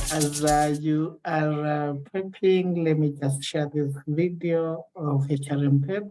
As you are prepping, let me just share this video of HRMP.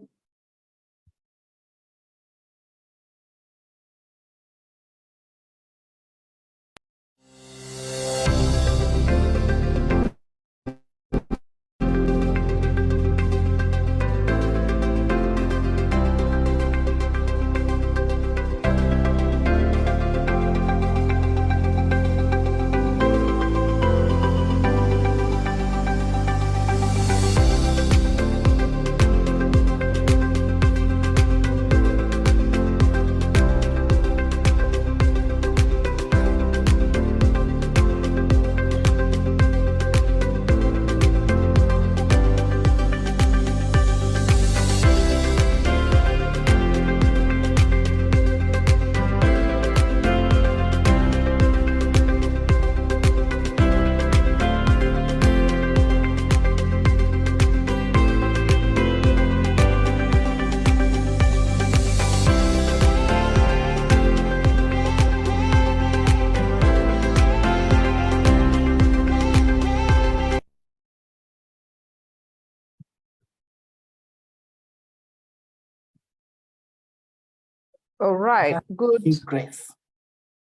All right, good. Grace.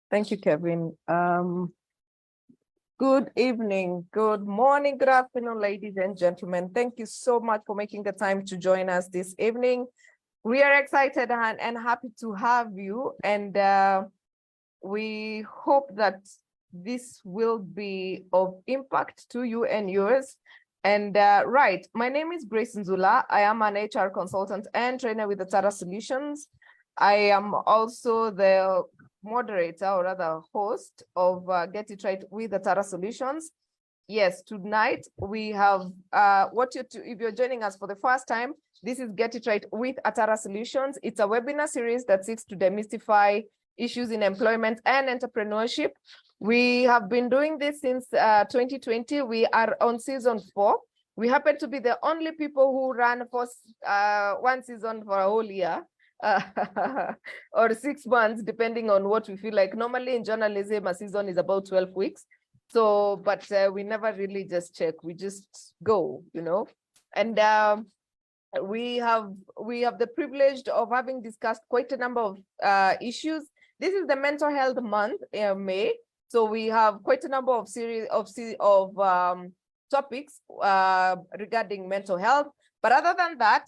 Thank you, Kevin. Good evening, good morning, good afternoon, ladies and gentlemen. Thank you so much for making the time to join us this evening. We are excited and happy to have you, and we hope that this will be of impact to you and yours. And right, my name is Grace Nzula. I am an HR consultant and trainer with the Tata Solutions. I am also the moderator, or rather host, of Get It Right with the Tata Solutions. Yes, tonight we have if you're joining us for the first time, this is Get It Right with Tata Solutions. It's a webinar series that seeks to demystify issues in employment and entrepreneurship. We have been doing this since 2020. We are on season 4. We happen to be the only people who ran for one season for a whole year. Or 6 months, depending on what we feel like. Normally in journalism, a season is about 12 weeks. So, but we never really just check. We just go, you know. And we have the privilege of having discussed quite a number of issues. This is the mental health month, May. So we have quite a number of topics regarding mental health. But other than that,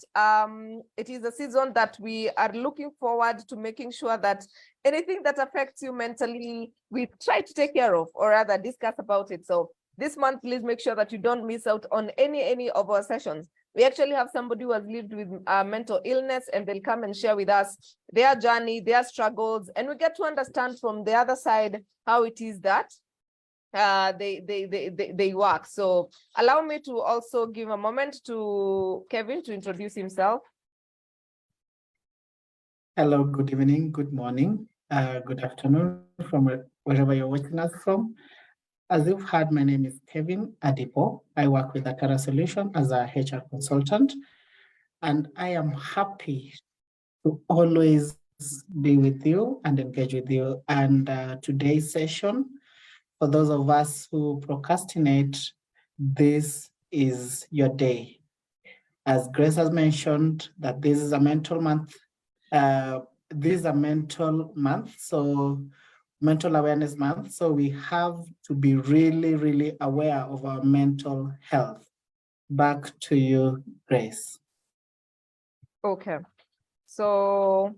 it is a season that we are looking forward to making sure that anything that affects you mentally, we try to take care of, or rather discuss about it. So this month, please make sure that you don't miss out on any of our sessions. We actually have somebody who has lived with mental illness, and they'll come and share with us their journey, their struggles, and we get to understand from the other side how it is that they work. So allow me to also give a moment to Kevin to introduce himself. Hello, good evening, good morning, good afternoon from wherever you're watching us from. As you've heard, my name is Kevin Adipo. I work with Tata Solution as a HR consultant, and I am happy to always be with you and engage with you. And today's session, for those of us who procrastinate, this is your day. As Grace has mentioned, that this is a mental month. This is a mental month, so mental awareness month. So we have to be really aware of our mental health. Back to you, Grace. Okay, so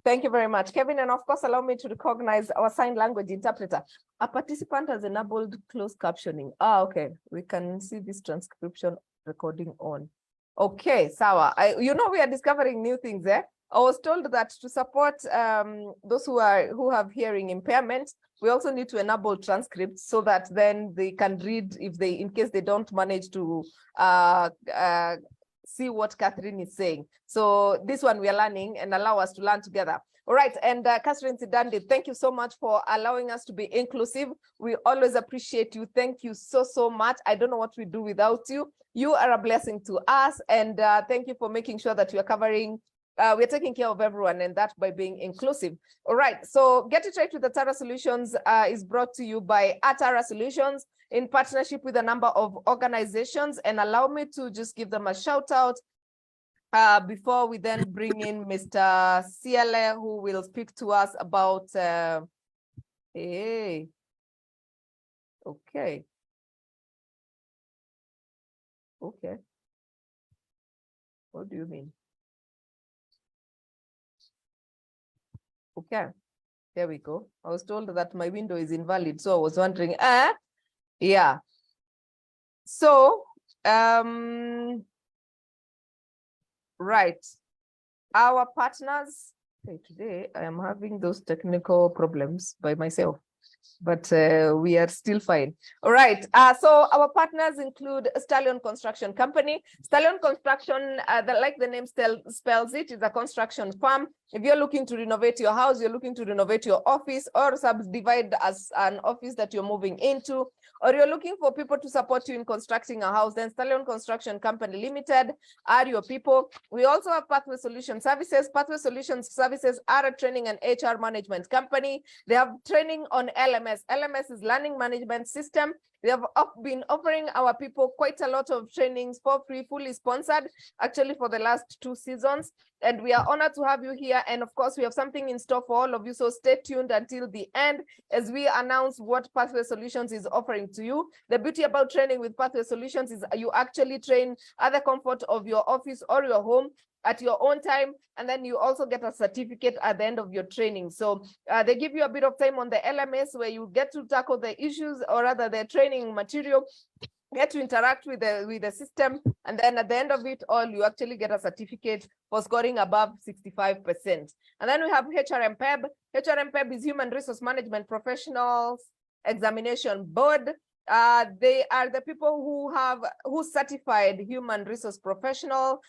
thank you very much, Kevin. And of course, allow me to recognize our sign language interpreter. A participant has enabled closed captioning. Okay, we can see this transcription recording on. Okay, Sawa. We are discovering new things there. I was told that to support those who have hearing impairment, we also need to enable transcripts so that then they can read in case they don't manage to see what Catherine is saying. So this one we are learning, and allow us to learn together. All right, and Catherine Sidandi, thank you so much for allowing us to be inclusive. We always appreciate you. Thank you so much. I don't know what we do without you. You are a blessing to us, and thank you for making sure that we are covering we're taking care of everyone, and that by being inclusive. All right, so Get It Right with Atara Solutions is brought to you by Atara Solutions in partnership with a number of organizations, and allow me to just give them a shout out before we then bring in Mr. Siele, who will speak to us about, okay. What do you mean? Okay, there we go. I was told that my window is invalid, so I was wondering, yeah. So, right. Our partners, okay, today I am having those technical problems by myself, but we are still fine. All right, so our partners include Stallion Construction Company. Stallion Construction, like the name spells it, is a construction firm. If you're looking to renovate your house, you're looking to renovate your office or subdivide as an office that you're moving into, or you're looking for people to support you in constructing a house, then Stallion Construction Company Limited are your people. We also have Pathway Solution Services. Pathway Solution Services are a training and HR management company. They have training on LMS. LMS is Learning Management System. We have been offering our people quite a lot of trainings for free, fully sponsored, actually for the last 2 seasons. And we are honored to have you here. And of course, we have something in store for all of you. So stay tuned until the end as we announce what Pathway Solutions is offering to you. The beauty about training with Pathway Solutions is you actually train at the comfort of your office or your home at your own time, and then you also get a certificate at the end of your training. So they give you a bit of time on the LMS where you get to tackle the issues, or rather the training material, get to interact with the system, and then at the end of it all, you actually get a certificate for scoring above 65%. And then we have HRMPEB. HRMPEB is Human Resource Management Professionals Examination Board. They are the people who certified human resource professional.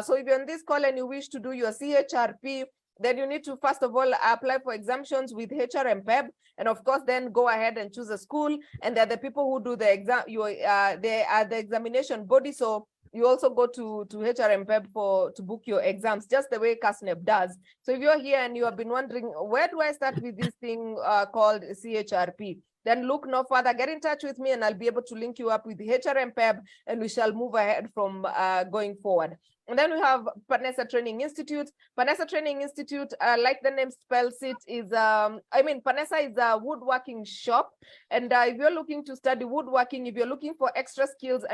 So if you're on this call and you wish to do your CHRP, then you need to first of all apply for exemptions with HRMPEB, and of course then go ahead and choose a school. And they're the people who do the exam. They are the examination body. So you also go to HRMPEB to book your exams, just the way CASNEP does. So if you're here and you have been wondering, where do I start with this thing called CHRP? Then look no further, get in touch with me and I'll be able to link you up with the HRMPEB, and we shall move ahead from going forward. And then we have Panessa Training Institute. Panessa Training Institute, like the name spells it, is, Panessa is a woodworking shop. And if you're looking to study woodworking, if you're looking for extra skills,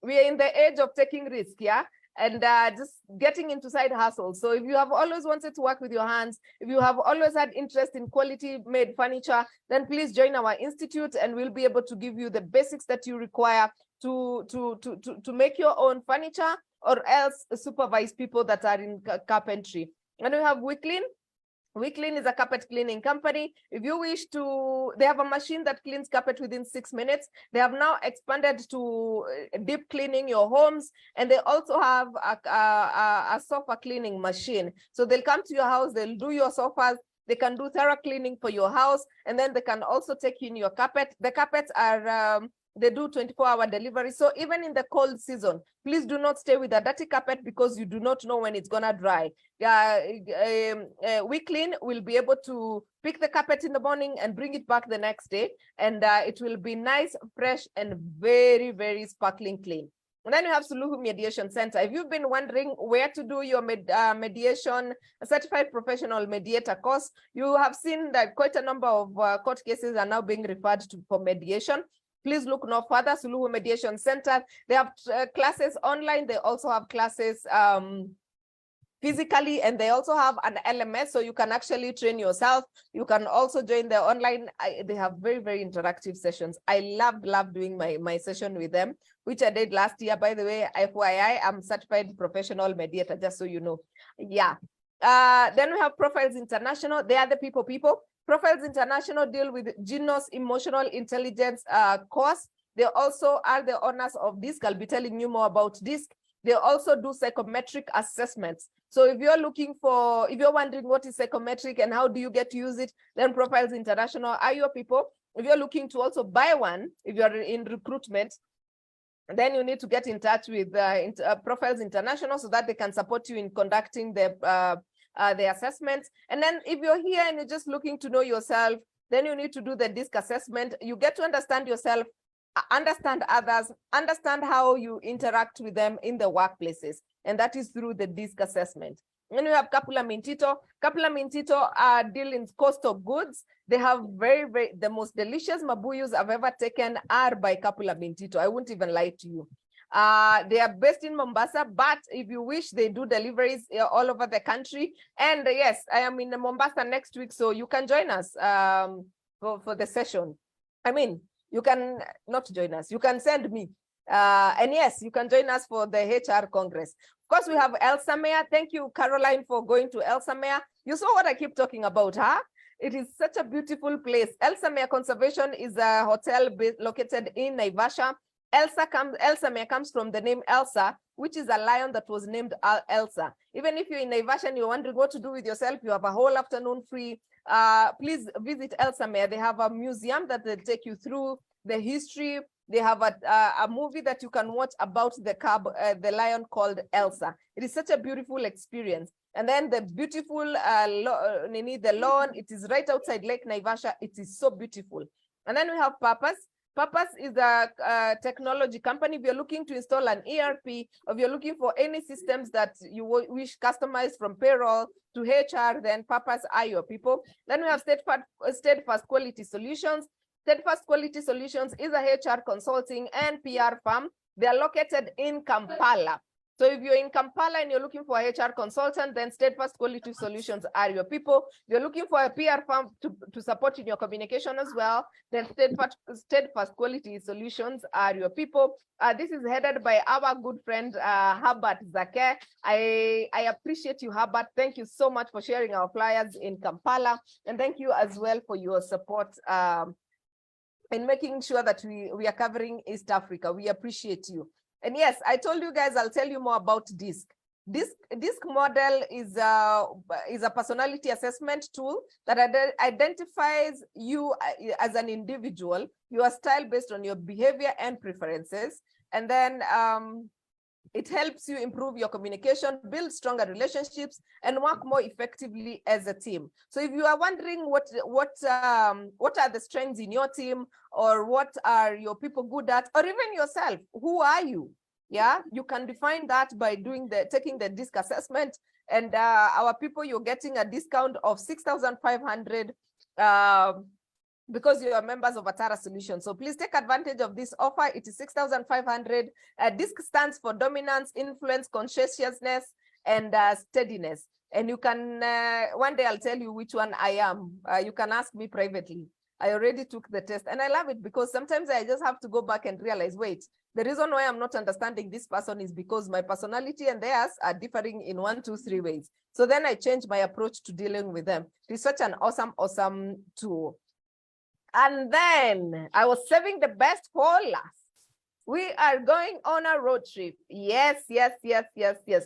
we are in the age of taking risk, yeah? And just getting into side hustles. So if you have always wanted to work with your hands, if you have always had interest in quality made furniture, then please join our institute and we'll be able to give you the basics that you require to make your own furniture, or else supervise people that are in carpentry. And we have WeClean. WeClean is a carpet cleaning company. If you wish to, they have a machine that cleans carpet within 6 minutes. They have now expanded to deep cleaning your homes, and they also have a sofa cleaning machine. So they'll come to your house, they'll do your sofas, they can do thorough cleaning for your house, and then they can also take in your carpet. The carpets are, they do 24-hour delivery. So even in the cold season, please do not stay with a dirty carpet because you do not know when it's gonna dry. WeClean will be able to pick the carpet in the morning and bring it back the next day. And it will be nice, fresh, and very, very sparkling clean. And then you have Suluhu Mediation Center. If you've been wondering where to do your mediation, a certified professional mediator course, you have seen that quite a number of court cases are now being referred to for mediation. Please look no further. Suluhu Mediation Center. They have classes online. They also have classes physically, and they also have an LMS, so you can actually train yourself. You can also join the online. They have very, very interactive sessions. I love doing my session with them, which I did last year. By the way, FYI, I'm certified professional mediator, just so you know. Yeah. Then we have Profiles International. They are the people. Profiles International deal with Genius Emotional Intelligence course. They also are the owners of DISC. I'll be telling you more about DISC. They also do psychometric assessments. So if you're wondering what is psychometric and how do you get to use it, then Profiles International are your people. If you're looking to also buy one, if you're in recruitment, Then you need to get in touch with Profiles International so that they can support you in conducting the assessments. And then if you're here and you're just looking to know yourself, then you need to do the DISC assessment. You get to understand yourself, understand others, understand how you interact with them in the workplaces. And that is through the DISC assessment. Then we have Capula Mintito. Capula Mintito deal in coastal goods. They have the most delicious mabuyus I've ever taken are by Capula Mintito. I won't even lie to you. They are based in Mombasa, but if you wish, they do deliveries all over the country. And yes, I am in Mombasa next week, so you can join us for the session. I mean, you can not join us, you can send me. And yes, you can join us for the HR Congress. Of course, we have Elsamea. Thank you, Caroline, for going to Elsamea. You saw what I keep talking about, huh? It is such a beautiful place. Elsamea Conservation is a hotel located in Naivasha. Elsamea comes from the name Elsa, which is a lion that was named Elsa. Even if you're in Naivasha and you're wondering what to do with yourself, you have a whole afternoon free. Please visit Elsamea. They have a museum that they take you through the history. They have a movie that you can watch about the lion called Elsa. It is such a beautiful experience. And then the beautiful the lawn, it is right outside Lake Naivasha. It is so beautiful. And then we have Purpose. Purpose is a technology company. If you're looking to install an ERP, or if you're looking for any systems that you wish customized from payroll to HR, then Purpose are your people. Then we have Steadfast Quality Solutions. Steadfast Quality Solutions is a HR consulting and PR firm. They are located in Kampala. So if you're in Kampala and you're looking for a HR consultant, then Steadfast Quality Solutions are your people. If you're looking for a PR firm to support in your communication as well, then Steadfast Quality Solutions are your people. This is headed by our good friend, Herbert Zake. I appreciate you, Herbert. Thank you so much for sharing our flyers in Kampala. And thank you as well for your support in making sure that we are covering East Africa. We appreciate you. And yes, I told you guys, I'll tell you more about DISC. DISC model is a personality assessment tool that identifies you as an individual, your style based on your behavior and preferences. And then it helps you improve your communication, build stronger relationships, and work more effectively as a team. So if you are wondering what are the strengths in your team, or what are your people good at, or even yourself, who are you? Yeah, you can define that by taking the DISC assessment. And our people, you're getting a discount of 6,500 because you are members of Atara Solutions. So please take advantage of this offer. It is 6,500. DISC stands for dominance, influence, conscientiousness, and steadiness. And you can, one day I'll tell you which one I am. You can ask me privately. I already took the test and I love it because sometimes I just have to go back and realize, wait, the reason why I'm not understanding this person is because my personality and theirs are differing in 1, 2, 3 ways. So then I change my approach to dealing with them. It's such an awesome tool. And then I was saving the best for last. We are going on a road trip. Yes.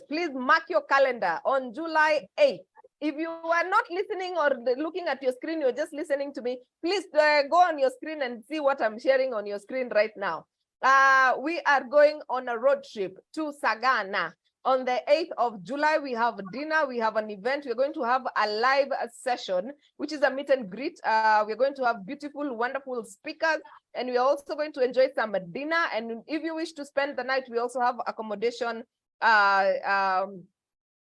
Please mark your calendar on July 8th. If you are not listening or looking at your screen, you're just listening to me, please go on your screen and see what I'm sharing on your screen right now. We are going on a road trip to Sagana. On the 8th of July, we have dinner, we have an event. We're going to have a live session, which is a meet and greet. We're going to have beautiful, wonderful speakers, and we're also going to enjoy some dinner. And if you wish to spend the night, we also have accommodation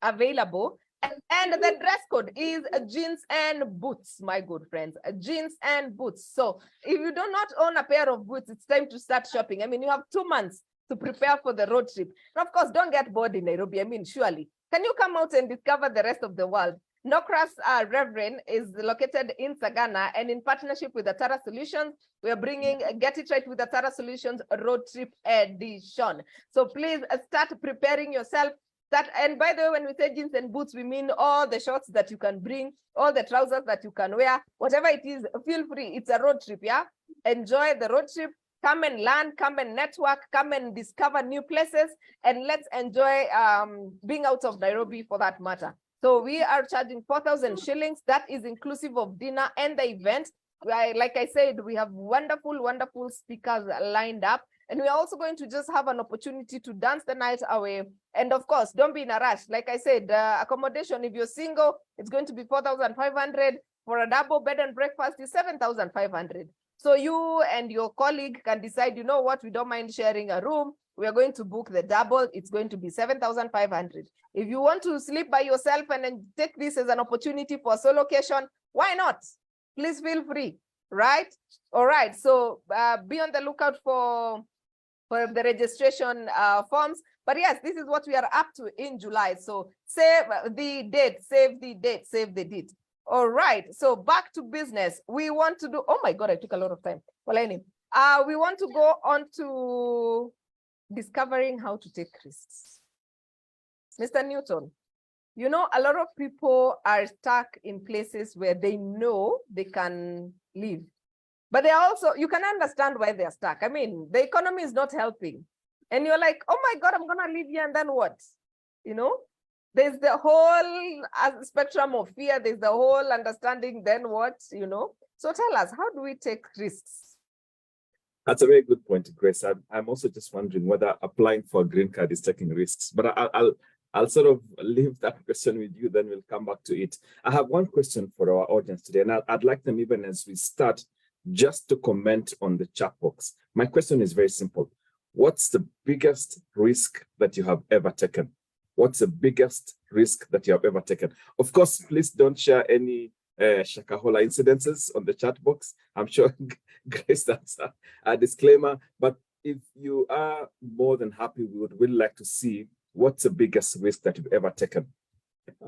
available. And the dress code is jeans and boots, my good friends, jeans and boots. So if you do not own a pair of boots, it's time to start shopping. I mean, you have 2 months to prepare for the road trip. And of course, don't get bored in Nairobi. I mean, surely. Can you come out and discover the rest of the world? Nokras Reverend is located in Sagana, and in partnership with Atara Solutions, we are bringing Get It Right with Atara Solutions Road Trip Edition. So please start preparing yourself. And by the way, when we say jeans and boots, we mean all the shorts that you can bring, all the trousers that you can wear, whatever it is, feel free. It's a road trip, yeah? Enjoy the road trip. Come and learn, come and network, come and discover new places, and let's enjoy being out of Nairobi for that matter. So we are charging 4,000 shillings. That is inclusive of dinner and the event. Like I said, we have wonderful speakers lined up. And we're also going to just have an opportunity to dance the night away. And of course, don't be in a rush. Like I said, accommodation, if you're single, it's going to be 4,500. For a double bed and breakfast is 7,500. So you and your colleague can decide, you know what, we don't mind sharing a room. We are going to book the double. It's going to be 7,500. If you want to sleep by yourself and then take this as an opportunity for solocation, why not? Please feel free, right? All right, so be on the lookout for the registration forms. But yes, this is what we are up to in July. So save the date, save the date, save the date. All right, so back to business. We want to do, oh my God, I took a lot of time. Well, anyway, we want to go on to discovering how to take risks. Mr. Newton, you know, a lot of people are stuck in places where they know they can live, but they also, you can understand why they're stuck. I mean, the economy is not helping. And you're like, oh my God, I'm gonna live here, and then what? You know? There's the whole spectrum of fear. There's the whole understanding, then what, you know? So tell us, how do we take risks? That's a very good point, Grace. I'm also just wondering whether applying for a green card is taking risks, but I'll sort of leave that question with you, then we'll come back to it. I have one question for our audience today, and I'd like them, even as we start, just to comment on the chat box. My question is very simple. What's the biggest risk that you have ever taken? What's the biggest risk that you have ever taken? Of course, please don't share any Shakahola incidences on the chat box. I'm sure Grace, that's a disclaimer. But if you are more than happy, we would really like to see what's the biggest risk that you've ever taken.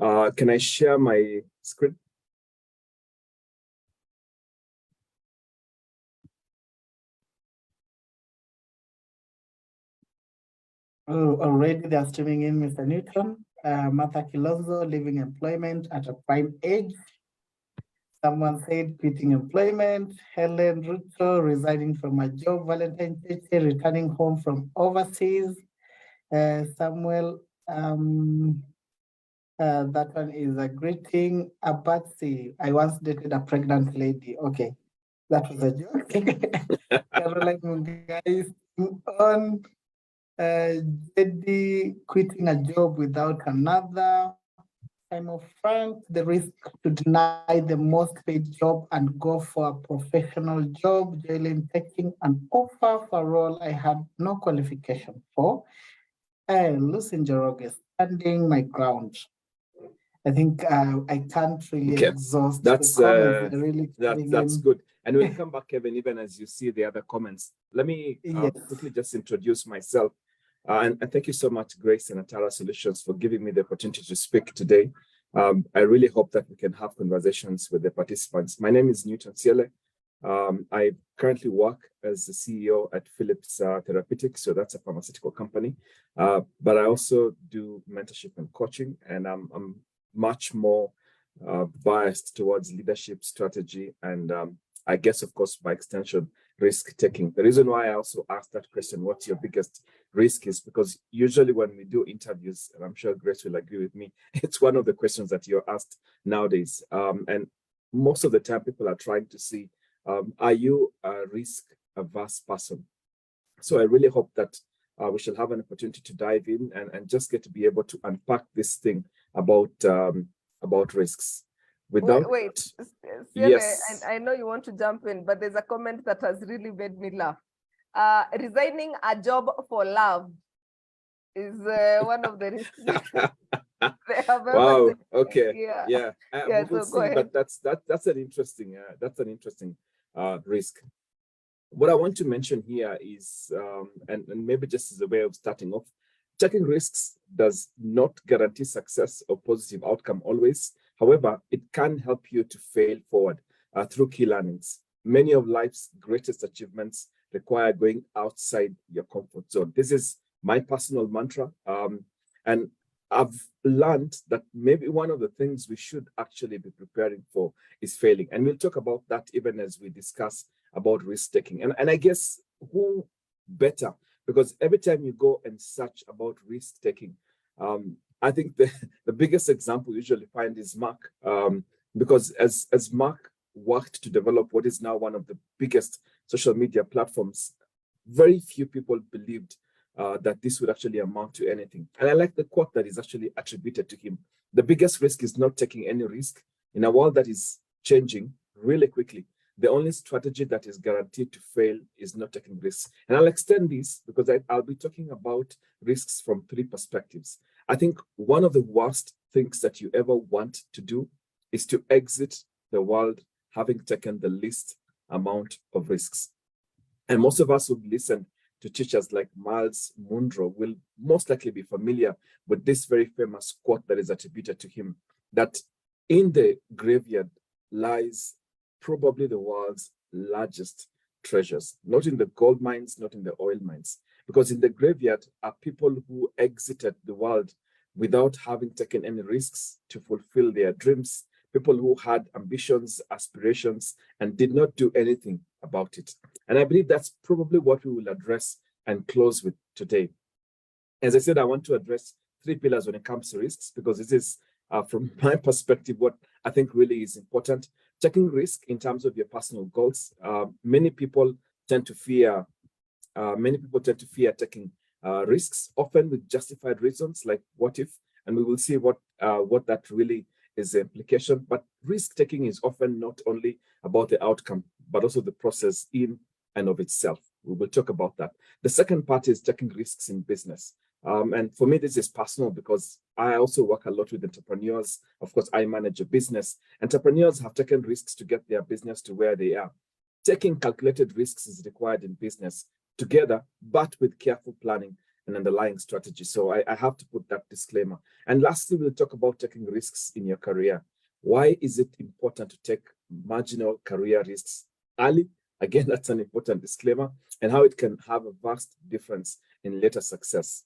Can I share my screen? Oh, already they're streaming in, Mr. Newton. Martha Kilonzo, leaving employment at a prime age. Someone said quitting employment. Helen Ruto, resigning from a job. Valentine Cheche, returning home from overseas. Samuel, that one is a greeting. Abatsi, I once dated a pregnant lady. Okay, that was a joke. Caroline Mungai, on. JD, quitting a job without another. I'm of Frank, the risk to deny the most paid job and go for a professional job. Jalen, taking an offer for a role I had no qualification for. And Lucy Njoroge, standing my ground. I think I can't really exhaust the comments. That's good. And we'll come back, Kevin, even as you see the other comments. Let me quickly just introduce myself. And thank you so much, Grace and Atara Solutions, for giving me the opportunity to speak today. I really hope that we can have conversations with the participants. My name is Newton Siele. I currently work as the CEO at Philips Therapeutics, so that's a pharmaceutical company. But I also do mentorship and coaching, and I'm much more biased towards leadership strategy and I guess, of course, by extension, risk taking. The reason why I also asked that question, what's your biggest risk, is because usually when we do interviews, and I'm sure Grace will agree with me, it's one of the questions that you're asked nowadays. And most of the time people are trying to see, are you a risk averse person? So I really hope that we shall have an opportunity to dive in and just get to be able to unpack this thing about risks. Wait, yes. I know you want to jump in, but there's a comment that has really made me laugh. Resigning a job for love is one of the risks. Wow. Okay. Yeah. So go ahead. But that's an interesting risk. What I want to mention here is, and maybe just as a way of starting off, taking risks does not guarantee success or positive outcome always. However, it can help you to fail forward through key learnings. Many of life's greatest achievements require going outside your comfort zone. This is my personal mantra. And I've learned that maybe one of the things we should actually be preparing for is failing. And we'll talk about that even as we discuss about risk taking. And I guess who better? Because every time you go and search about risk taking, I think the biggest example you usually find is Mark, because as Mark worked to develop what is now one of the biggest social media platforms, very few people believed that this would actually amount to anything. And I like the quote that is actually attributed to him. The biggest risk is not taking any risk. In a world that is changing really quickly, the only strategy that is guaranteed to fail is not taking risks. And I'll extend this because I'll be talking about risks from three perspectives. I think one of the worst things that you ever want to do is to exit the world having taken the least amount of risks. And most of us who've listened to teachers like Miles Monroe will most likely be familiar with this very famous quote that is attributed to him, that in the graveyard lies probably the world's largest treasures, not in the gold mines, not in the oil mines, because in the graveyard are people who exited the world without having taken any risks to fulfill their dreams, people who had ambitions, aspirations, and did not do anything about it. And I believe that's probably what we will address and close with today. As I said, I want to address three pillars when it comes to risks, because this is, from my perspective, what I think really is important. Taking risk in terms of your personal goals. Many people tend to fear taking risks, often with justified reasons like what if, and we will see what that really is the implication. But risk taking is often not only about the outcome, but also the process in and of itself. We will talk about that. The second part is taking risks in business. And for me, this is personal because I also work a lot with entrepreneurs. Of course, I manage a business. Entrepreneurs have taken risks to get their business to where they are. Taking calculated risks is required in business together, but with careful planning and underlying strategy. So I have to put that disclaimer. And lastly, we'll talk about taking risks in your career. Why is it important to take marginal career risks early? Again, that's an important disclaimer, and how it can have a vast difference in later success.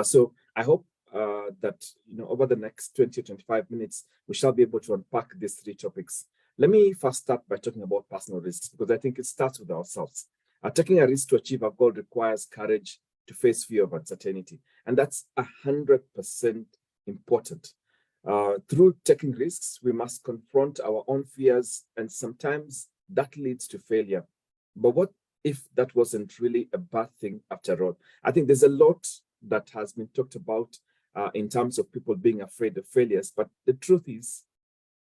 So I hope that over the next 20 or 25 minutes, we shall be able to unpack these three topics. Let me first start by talking about personal risks, because I think it starts with ourselves. Taking a risk to achieve a goal requires courage to face fear of uncertainty, and that's 100% important. Through taking risks, we must confront our own fears, and sometimes that leads to failure. But what if that wasn't really a bad thing after all? I think there's a lot that has been talked about in terms of people being afraid of failures. But the truth is,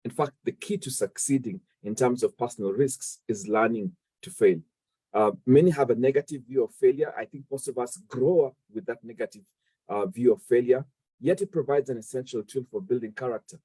in fact, the key to succeeding in terms of personal risks is learning to fail. Many have a negative view of failure. I think most of us grow up with that negative view of failure, yet it provides an essential tool for building character.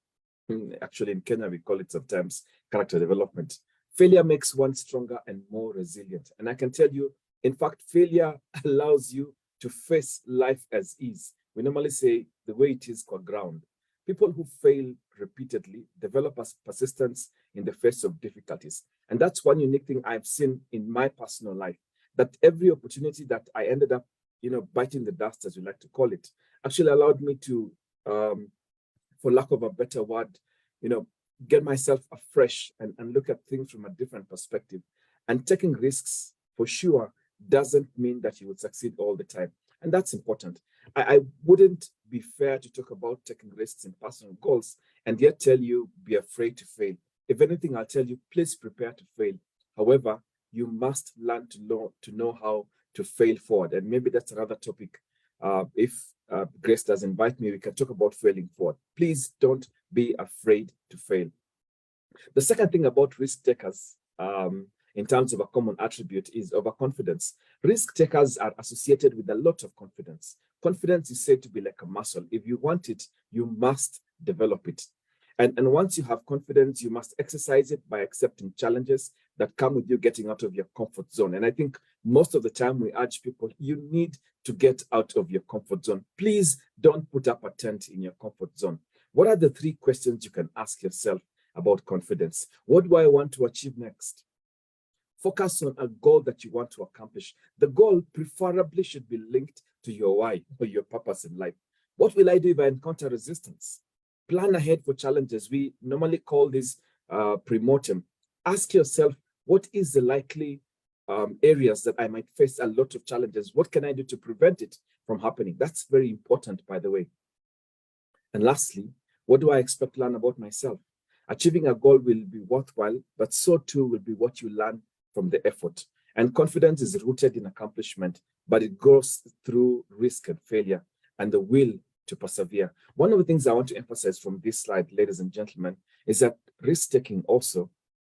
Actually, in Kenya, we call it sometimes character development. Failure makes one stronger and more resilient. And I can tell you, in fact, failure allows you to face life as is. We normally say the way it is qua ground. People who fail repeatedly develop persistence in the face of difficulties. And that's one unique thing I've seen in my personal life, that every opportunity that I ended up, biting the dust, as we like to call it, actually allowed me to, for lack of a better word, get myself afresh and look at things from a different perspective. And taking risks, for sure, doesn't mean that you would succeed all the time. And that's important. I wouldn't be fair to talk about taking risks in personal goals and yet tell you be afraid to fail. If anything, I'll tell you, please prepare to fail. However, you must learn to know how to fail forward. And maybe that's another topic. If Grace does invite me, we can talk about failing forward. Please don't be afraid to fail. The second thing about risk takers, in terms of a common attribute, is overconfidence. Risk takers are associated with a lot of confidence. Confidence is said to be like a muscle. If you want it, you must develop it. And once you have confidence, you must exercise it by accepting challenges that come with you getting out of your comfort zone. And I think most of the time we urge people, you need to get out of your comfort zone. Please don't put up a tent in your comfort zone. What are the three questions you can ask yourself about confidence? What do I want to achieve next? Focus on a goal that you want to accomplish. The goal preferably should be linked to your why or your purpose in life. What will I do if I encounter resistance? Plan ahead for challenges. We normally call this pre-mortem. Ask yourself, what is the likely areas that I might face a lot of challenges? What can I do to prevent it from happening? That's very important, by the way. And lastly, what do I expect to learn about myself? Achieving a goal will be worthwhile, but so too will be what you learn from the effort. And confidence is rooted in accomplishment, but it grows through risk and failure and the will to persevere. One of the things I want to emphasize from this slide, ladies and gentlemen, is that risk-taking also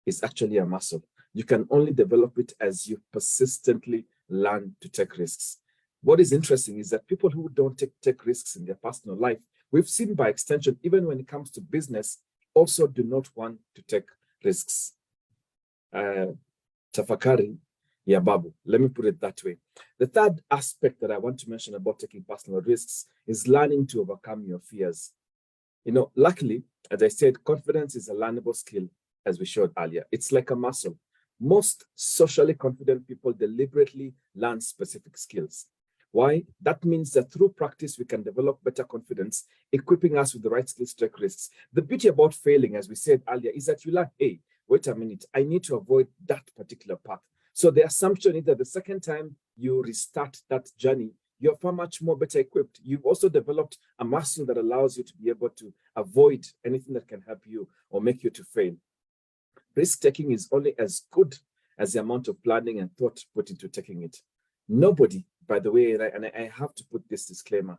is actually a muscle. You can only develop it as you persistently learn to take risks. What is interesting is that people who don't take risks in their personal life, we've seen by extension, even when it comes to business, also do not want to take risks. Tafakari ya babu, let me put it that way. The third aspect that I want to mention about taking personal risks is learning to overcome your fears. You know, luckily, as I said, confidence is a learnable skill, as we showed earlier. It's like a muscle. Most socially confident people deliberately learn specific skills. Why? That means that through practice, we can develop better confidence, equipping us with the right skills to take risks. The beauty about failing, as we said earlier, is that you learn, hey, wait a minute, I need to avoid that particular path. So the assumption is that the second time you restart that journey, you're far much more better equipped. You've also developed a muscle that allows you to be able to avoid anything that can help you or make you to fail. Risk-taking is only as good as the amount of planning and thought put into taking it. Nobody, by the way, and I have to put this disclaimer,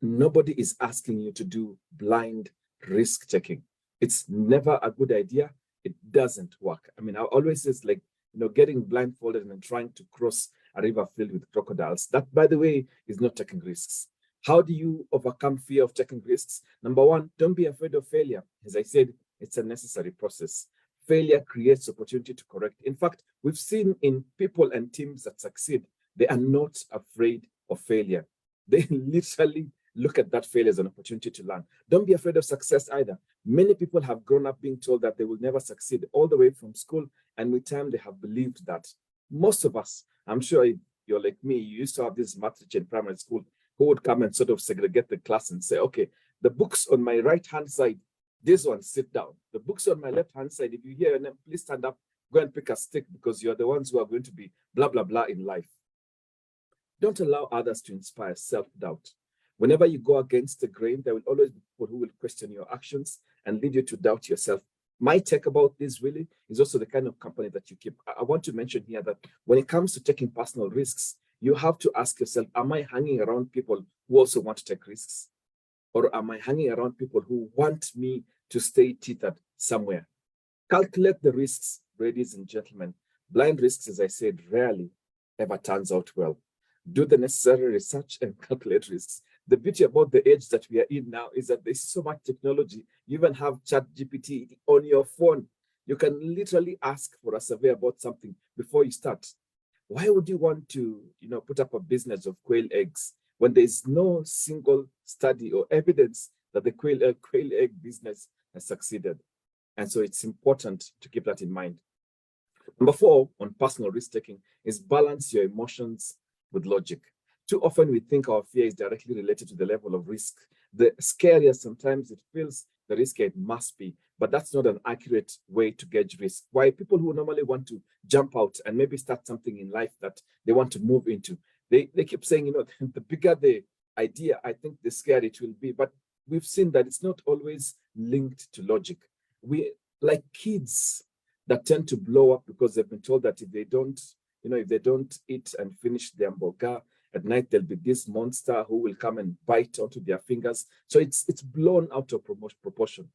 nobody is asking you to do blind risk-taking. It's never a good idea. It doesn't work. I mean, I always say, like, you know, getting blindfolded and trying to cross a river filled with crocodiles. That, by the way, is not taking risks. How do you overcome fear of taking risks? Number one, don't be afraid of failure. As I said, it's a necessary process. Failure creates opportunity to correct. In fact, we've seen in people and teams that succeed, they are not afraid of failure. They literally look at that failure as an opportunity to learn. Don't be afraid of success either. Many people have grown up being told that they will never succeed all the way from school, and with time they have believed that. Most of us, I'm sure you're like me, you used to have this math teacher in primary school who would come and sort of segregate the class and say, okay, the books on my right-hand side, this one, sit down. The books on my left-hand side, if you hear your name, please stand up, go and pick a stick because you're the ones who are going to be blah, blah, blah in life. Don't allow others to inspire self-doubt. Whenever you go against the grain, there will always be people who will question your actions and lead you to doubt yourself. My take about this really is also the kind of company that you keep. I want to mention here that when it comes to taking personal risks, you have to ask yourself, am I hanging around people who also want to take risks? Or am I hanging around people who want me to stay tethered somewhere? Calculate the risks, ladies and gentlemen. Blind risks, as I said, rarely ever turns out well. Do the necessary research and calculate risks. The beauty about the age that we are in now is that there's so much technology. You even have ChatGPT on your phone. You can literally ask for a survey about something before you start. Why would you want to, put up a business of quail eggs when there's no single study or evidence that the quail egg business has succeeded? And so it's important to keep that in mind. Number 4 on personal risk-taking is balance your emotions with logic. Too often we think our fear is directly related to the level of risk. The scarier sometimes it feels, the riskier it must be, but that's not an accurate way to gauge risk. Why people who normally want to jump out and maybe start something in life that they want to move into, they keep saying, the bigger the idea, I think the scarier it will be. But we've seen that it's not always linked to logic. We like kids that tend to blow up because they've been told that if they don't eat and finish their hamburger at night, there'll be this monster who will come and bite onto their fingers. So it's blown out of proportion.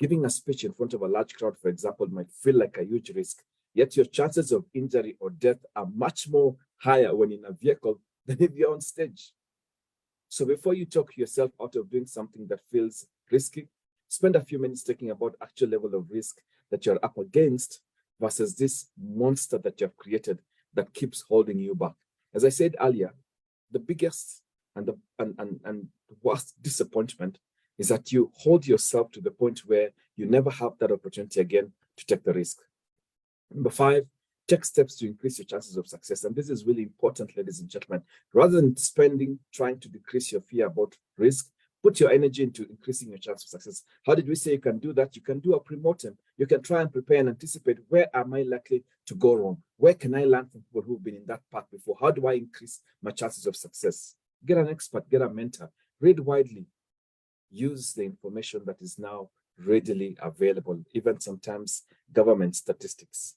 Giving a speech in front of a large crowd, for example, might feel like a huge risk, yet your chances of injury or death are much more higher when in a vehicle than if you're on stage. So before you talk yourself out of doing something that feels risky, spend a few minutes thinking about actual level of risk that you're up against versus this monster that you've created that keeps holding you back. As I said earlier, the biggest and the worst disappointment is that you hold yourself to the point where you never have that opportunity again to take the risk. Number 5, take steps to increase your chances of success. And this is really important, ladies and gentlemen. Rather than trying to decrease your fear about risk, put your energy into increasing your chance of success. How did we say you can do that? You can do a pre-mortem. You can try and prepare and anticipate, where am I likely to go wrong? Where can I learn from people who've been in that path before? How do I increase my chances of success? Get an expert, get a mentor, read widely, use the information that is now readily available, even sometimes government statistics.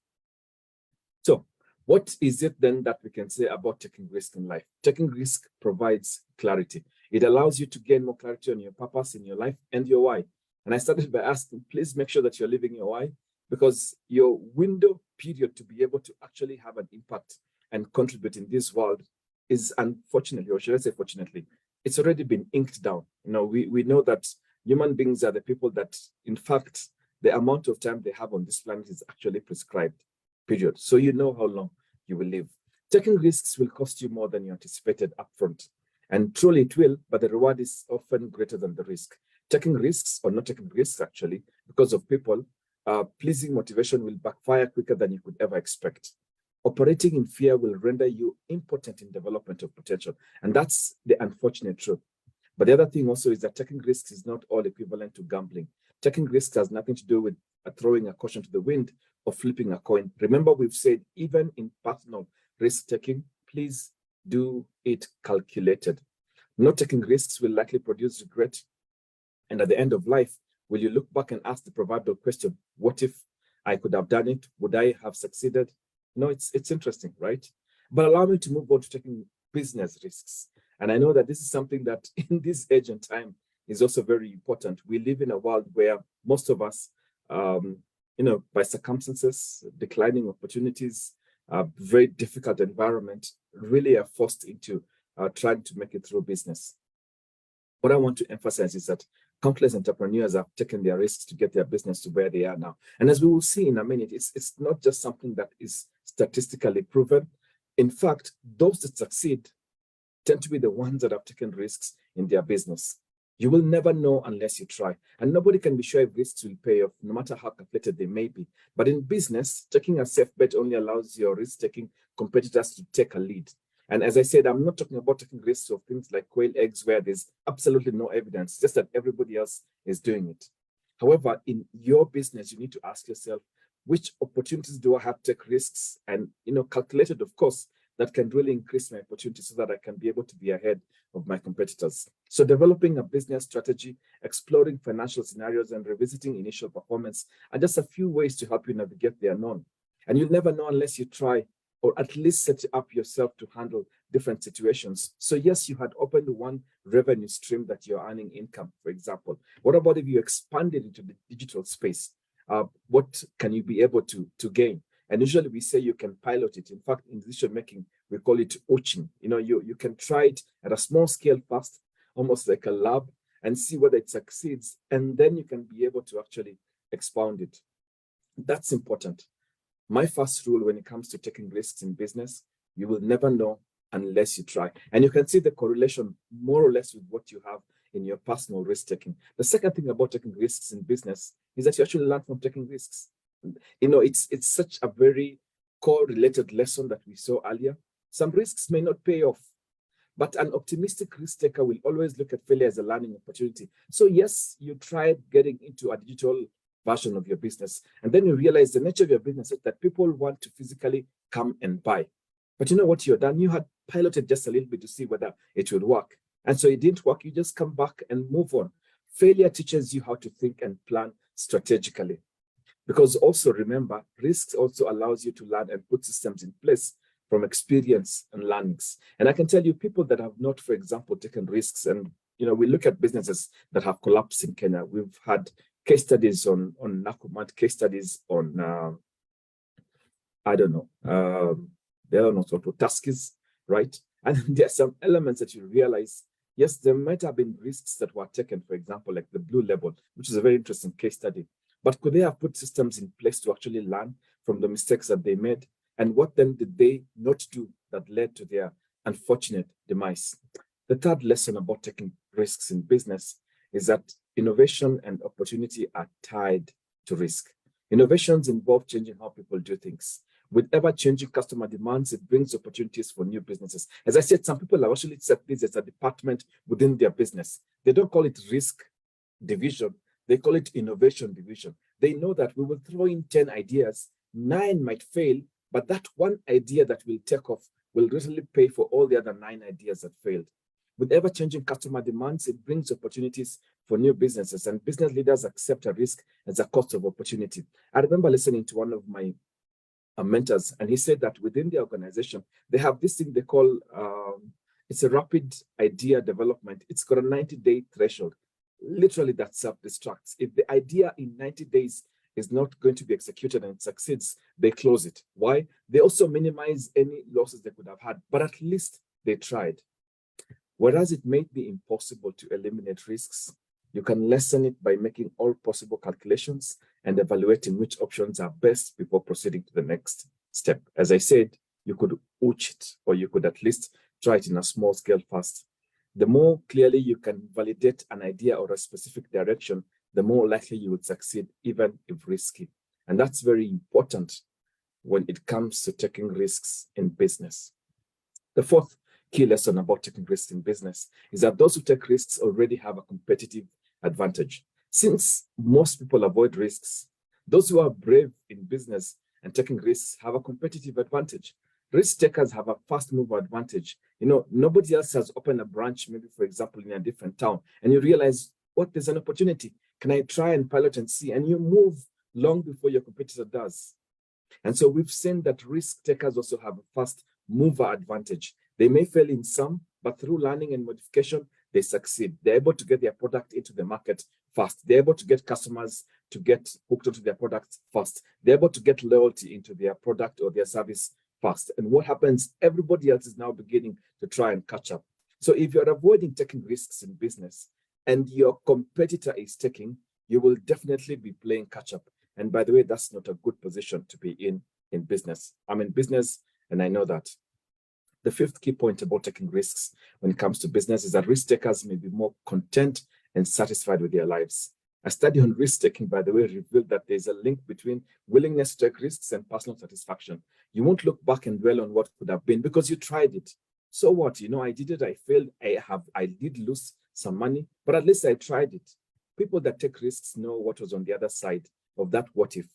So What is it then that we can say about taking risk in life? Taking risk provides clarity. It allows you to gain more clarity on your purpose in your life and your why. And I started by asking, please make sure that you're living your why, because your window period to be able to actually have an impact and contribute in this world is, unfortunately, or should I say fortunately, it's already been inked down. We know that human beings are the people that, in fact, the amount of time they have on this planet is actually prescribed, period. So you know how long you will live. Taking risks will cost you more than you anticipated upfront. And truly it will, but the reward is often greater than the risk. Taking risks, or not taking risks actually, because of people, pleasing motivation will backfire quicker than you could ever expect. Operating in fear will render you impotent in development of potential. And that's the unfortunate truth. But the other thing also is that taking risks is not all equivalent to gambling. Taking risks has nothing to do with throwing a caution to the wind or flipping a coin. Remember, we've said, even in personal risk-taking, please do it calculated. Not taking risks will likely produce regret. And at the end of life, will you look back and ask the proverbial question, what if I could have done it? Would I have succeeded? No, it's interesting, right? But allow me to move on to taking business risks. And I know that this is something that in this age and time is also very important. We live in a world where most of us, by circumstances, declining opportunities, very difficult environment, really are forced into trying to make it through business. What I want to emphasize is that countless entrepreneurs have taken their risks to get their business to where they are now. And as we will see in a minute, it's not just something that is statistically proven. In fact, those that succeed tend to be the ones that have taken risks in their business. You will never know unless you try. And nobody can be sure if risks will pay off, no matter how calculated they may be. But in business, taking a safe bet only allows your risk-taking competitors to take a lead. And as I said, I'm not talking about taking risks of things like quail eggs where there's absolutely no evidence, just that everybody else is doing it. However, in your business, you need to ask yourself, which opportunities do I have to take risks? And, calculated, of course, that can really increase my opportunity so that I can be able to be ahead of my competitors. So developing a business strategy, exploring financial scenarios, and revisiting initial performance are just a few ways to help you navigate the unknown. And you'll never know unless you try, or at least set up yourself to handle different situations. So yes, you had opened one revenue stream that you're earning income, for example. What about if you expanded into the digital space? What can you be able to gain? And usually we say you can pilot it. In fact, in decision making, we call it coaching. You can try it at a small scale first, almost like a lab, and see whether it succeeds. And then you can be able to actually expound it. That's important. My first rule when it comes to taking risks in business, you will never know unless you try. And you can see the correlation more or less with what you have in your personal risk taking. The second thing about taking risks in business is that you actually learn from taking risks. It's such a very correlated lesson that we saw earlier. Some risks may not pay off, but an optimistic risk taker will always look at failure as a learning opportunity. So yes, you tried getting into a digital version of your business, and then you realize the nature of your business is that people want to physically come and buy. But you know what you've done? You had piloted just a little bit to see whether it would work. And so it didn't work. You just come back and move on. Failure teaches you how to think and plan strategically. Because also remember, risks also allows you to learn and put systems in place from experience and learnings. And I can tell you, people that have not, for example, taken risks, and we look at businesses that have collapsed in Kenya. We've had case studies on Nakumatt, case studies on Tuskys, right? And there are some elements that you realize, yes, there might have been risks that were taken, for example, like the Blue Label, which is a very interesting case study. But could they have put systems in place to actually learn from the mistakes that they made? And what then did they not do that led to their unfortunate demise? The third lesson about taking risks in business is that innovation and opportunity are tied to risk. Innovations involve changing how people do things. With ever-changing customer demands, it brings opportunities for new businesses. As I said, some people have actually set this as a department within their business. They don't call it risk division. They call it innovation division. They know that we will throw in 10 ideas, 9 might fail, but that one idea that will take off will really pay for all the other 9 ideas that failed. With ever-changing customer demands, it brings opportunities for new businesses, and business leaders accept a risk as a cost of opportunity. I remember listening to one of my mentors, and he said that within the organization, they have this thing they call, it's a rapid idea development. It's got a 90-day threshold. Literally, that self-destructs. If the idea in 90 days is not going to be executed and it succeeds, they close it. Why? They also minimize any losses they could have had, but at least they tried. Whereas it may be impossible to eliminate risks, you can lessen it by making all possible calculations and evaluating which options are best before proceeding to the next step. As I said, you could ouch it, or you could at least try it in a small scale first. The more clearly you can validate an idea or a specific direction, the more likely you would succeed, even if risky. And that's very important when it comes to taking risks in business. The fourth key lesson about taking risks in business is that those who take risks already have a competitive advantage. Since most people avoid risks, those who are brave in business and taking risks have a competitive advantage. Risk takers have a fast mover advantage. Nobody else has opened a branch, maybe, for example, in a different town, and you realize, what, there's an opportunity. Can I try and pilot and see? And you move long before your competitor does. And so we've seen that risk takers also have a fast mover advantage. They may fail in some, but through learning and modification, they succeed. They're able to get their product into the market fast. They're able to get customers to get hooked onto their product fast. They're able to get loyalty into their product or their service fast. And what happens? Everybody else is now beginning to try and catch up. So if you're avoiding taking risks in business and your competitor is taking, you will definitely be playing catch up. And by the way, that's not a good position to be in business. I'm in business and I know that. The fifth key point about taking risks when it comes to business is that risk takers may be more content and satisfied with their lives. A study on risk taking, by the way, revealed that there's a link between willingness to take risks and personal satisfaction. You won't look back and dwell on what could have been because you tried it. So what? I did it, I failed, I did lose some money, but at least I tried it. People that take risks know what was on the other side of that what if,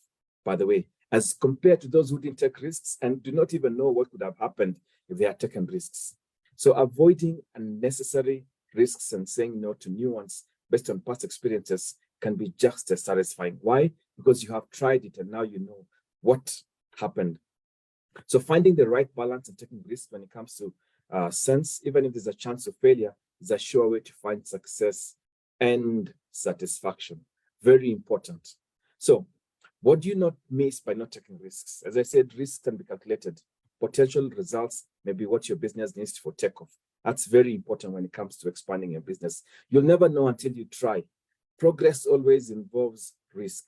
by the way, as compared to those who didn't take risks and do not even know what could have happened if they had taken risks. So avoiding unnecessary risks and saying no to new ones based on past experiences can be just as satisfying. Why? Because you have tried it and now you know what happened. So finding the right balance and taking risks when it comes to sense, even if there's a chance of failure, is a sure way to find success and satisfaction. Very important. So what do you not miss by not taking risks? As I said, risks can be calculated. Potential results may be what your business needs for takeoff. That's very important when it comes to expanding your business. You'll never know until you try. Progress always involves risk.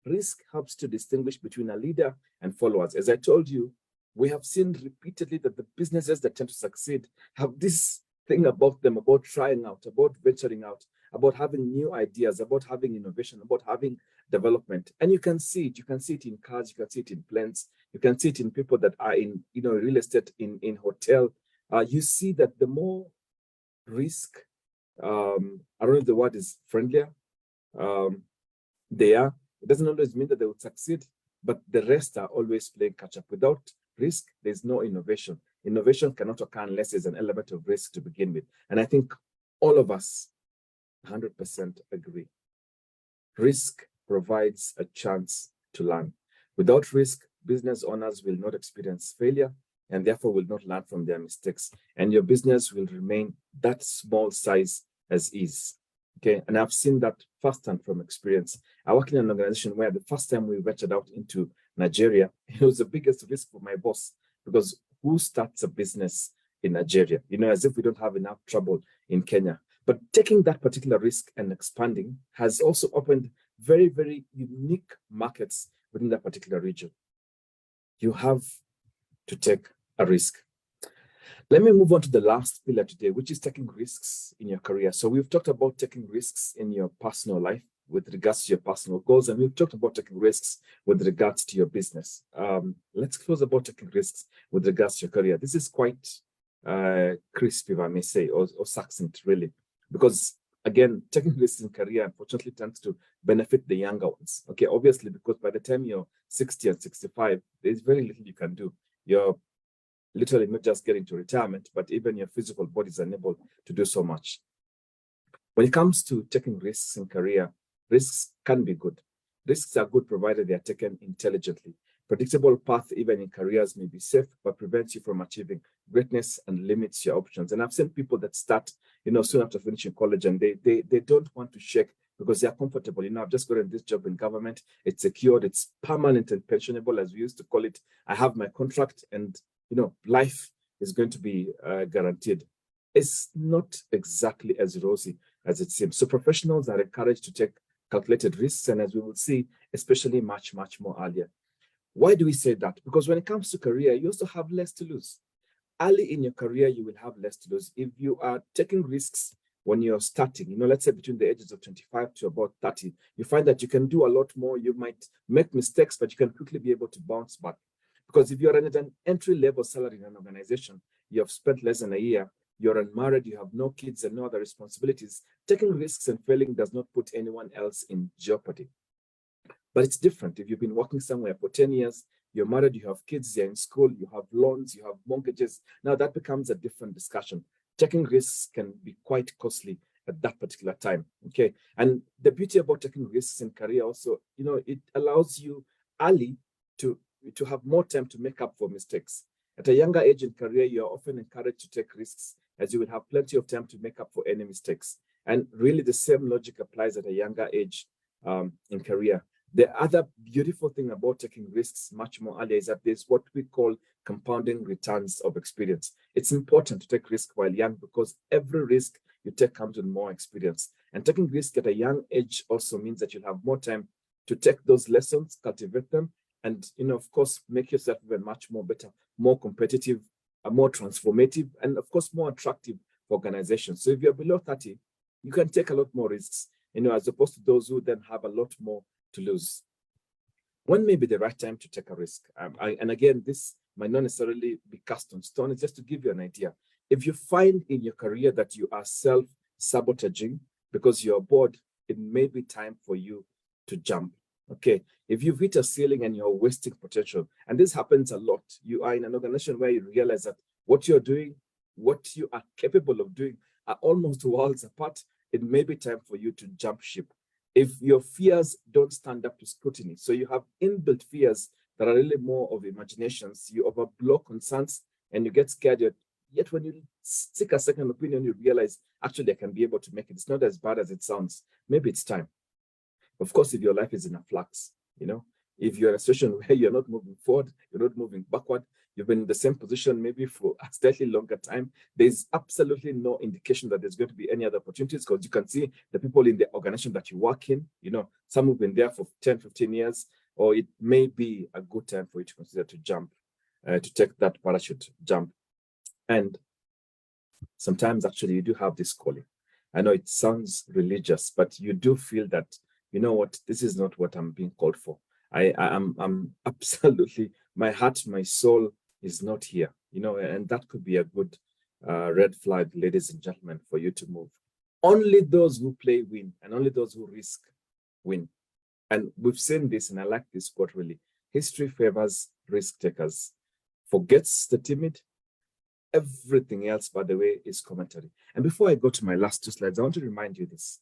Risk helps to distinguish between a leader and followers. As I told you, we have seen repeatedly that the businesses that tend to succeed have this thing about them, about trying out, about venturing out, about having new ideas, about having innovation, about having development. And you can see it. You can see it in cars, you can see it in planes, you can see it in people that are in real estate, in hotel. You see that the more risk, I don't know if the word is friendlier, they are. It doesn't always mean that they would succeed, but the rest are always playing catch up. Without risk, there's no innovation. Innovation cannot occur unless there's an element of risk to begin with. And I think all of us 100% agree. Risk provides a chance to learn. Without risk, business owners will not experience failure and therefore will not learn from their mistakes. And your business will remain that small size as is. Okay, and I've seen that firsthand from experience. I work in an organization where the first time we ventured out into Nigeria, it was the biggest risk for my boss, because who starts a business in Nigeria? As if we don't have enough trouble in Kenya. But taking that particular risk and expanding has also opened very, very unique markets within that particular region. You have to take a risk. Let me move on to the last pillar today, which is taking risks in your career. So we've talked about taking risks in your personal life with regards to your personal goals, and we've talked about taking risks with regards to your business. Let's close about taking risks with regards to your career. This is quite crisp, if I may say, or succinct, really, because again, taking risks in career unfortunately tends to benefit the younger ones. Okay, obviously, because by the time you're 60 and 65, there's very little you can do. You're literally not just getting to retirement, but even your physical body is unable to do so much. When it comes to taking risks in career, risks can be good. Risks are good provided they are taken intelligently. Predictable path, even in careers, may be safe, but prevents you from achieving greatness and limits your options. And I've seen people that start, soon after finishing college, and they don't want to shake because they are comfortable. I've just gotten this job in government. It's secured, it's permanent and pensionable, as we used to call it. I have my contract, and life is going to be guaranteed. It's not exactly as rosy as it seems. So professionals are encouraged to take calculated risks, and as we will see, especially much, much more earlier. Why do we say that? Because when it comes to career, you also have less to lose. Early in your career, you will have less to lose. If you are taking risks when you're starting, let's say between the ages of 25 to about 30, you find that you can do a lot more. You might make mistakes, but you can quickly be able to bounce back. Because if you're at an entry-level salary in an organization, you have spent less than a year, you're unmarried, you have no kids and no other responsibilities, taking risks and failing does not put anyone else in jeopardy. But it's different. If you've been working somewhere for 10 years, you're married, you have kids, you're in school, you have loans, you have mortgages. Now that becomes a different discussion. Taking risks can be quite costly at that particular time, okay? And the beauty about taking risks in career also, it allows you early to have more time to make up for mistakes. At a younger age in career, you're often encouraged to take risks, as you will have plenty of time to make up for any mistakes. And really the same logic applies at a younger age in career. The other beautiful thing about taking risks much more earlier is that there's what we call compounding returns of experience. It's important to take risk while young because every risk you take comes with more experience. And taking risk at a young age also means that you'll have more time to take those lessons, cultivate them, and of course, make yourself even much more better, more competitive, more transformative, and of course, more attractive for organizations. So if you're below 30, you can take a lot more risks, as opposed to those who then have a lot more to lose. When may be the right time to take a risk? And again, this might not necessarily be cast on stone. It's just to give you an idea. If you find in your career that you are self-sabotaging because you're bored, it may be time for you to jump. Okay, if you've hit a ceiling and you're wasting potential, and this happens a lot, you are in an organization where you realize that what you're doing, what you are capable of doing are almost worlds apart, it may be time for you to jump ship. If your fears don't stand up to scrutiny, so you have inbuilt fears that are really more of imaginations, you overblow concerns and you get scared, yet when you seek a second opinion, you realize, actually, I can be able to make it. It's not as bad as it sounds. Maybe it's time. Of course, if your life is in a flux, if you're in a situation where you're not moving forward, you're not moving backward, you've been in the same position maybe for a slightly longer time, there's absolutely no indication that there's going to be any other opportunities because you can see the people in the organization that you work in, some have been there for 10, 15 years, or it may be a good time for you to consider to jump, to take that parachute jump. And sometimes actually you do have this calling. I know it sounds religious, but you do feel that, this is not what I'm being called for. I'm absolutely, my heart, my soul is not here, and that could be a good red flag, ladies and gentlemen, for you to move. Only those who play win, and only those who risk win. And we've seen this, and I like this quote really. History favors risk takers, forgets the timid. Everything else, by the way, is commentary. And before I go to my last two slides, I want to remind you this.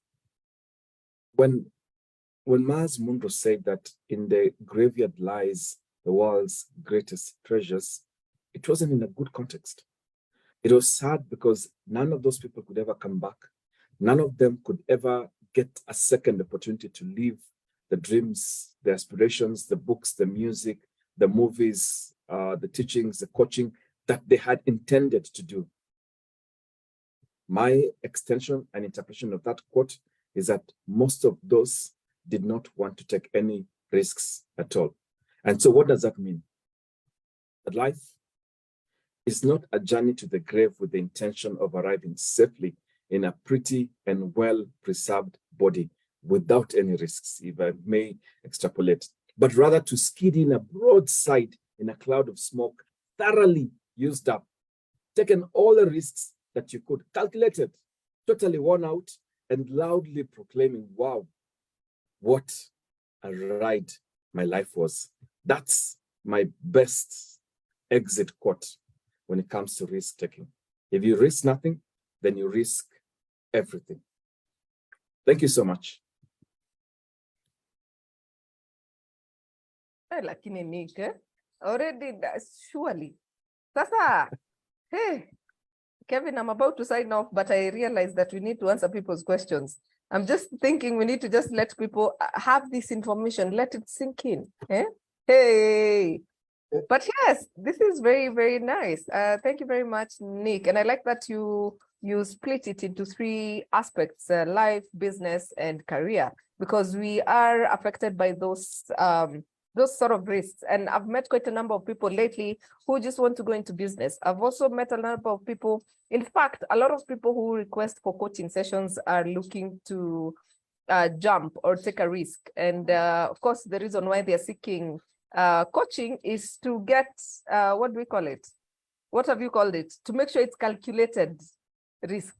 When Mars Munro said that in the graveyard lies the world's greatest treasures, it wasn't in a good context. It was sad because none of those people could ever come back. None of them could ever get a second opportunity to live the dreams, the aspirations, the books, the music, the movies, the teachings, the coaching that they had intended to do. My extension and interpretation of that quote is that most of those did not want to take any risks at all. And so what does that mean? That life is not a journey to the grave with the intention of arriving safely in a pretty and well-preserved body without any risks, if I may extrapolate, but rather to skid in a broadside in a cloud of smoke, thoroughly used up, taken all the risks that you could, calculated, totally worn out, and loudly proclaiming, wow, what a ride my life was. That's my best exit quote when it comes to risk taking. If you risk nothing, then you risk everything. Thank you so much. Lakini Nick, already, surely. Sasa, hey, Kevin, I'm about to sign off, but I realize that we need to answer people's questions. I'm just thinking we need to just let people have this information, let it sink in. Eh? Hey, but yes, this is very, very nice. Thank you very much, Nick. And I like that you split it into three aspects, life, business, and career, because we are affected by those sort of risks. And I've met quite a number of people lately who just want to go into business. I've also met a number of people. In fact, a lot of people who request for coaching sessions are looking to jump or take a risk. And of course, the reason why they're seeking coaching is to get, what do we call it? What have you called it? To make sure it's calculated risk.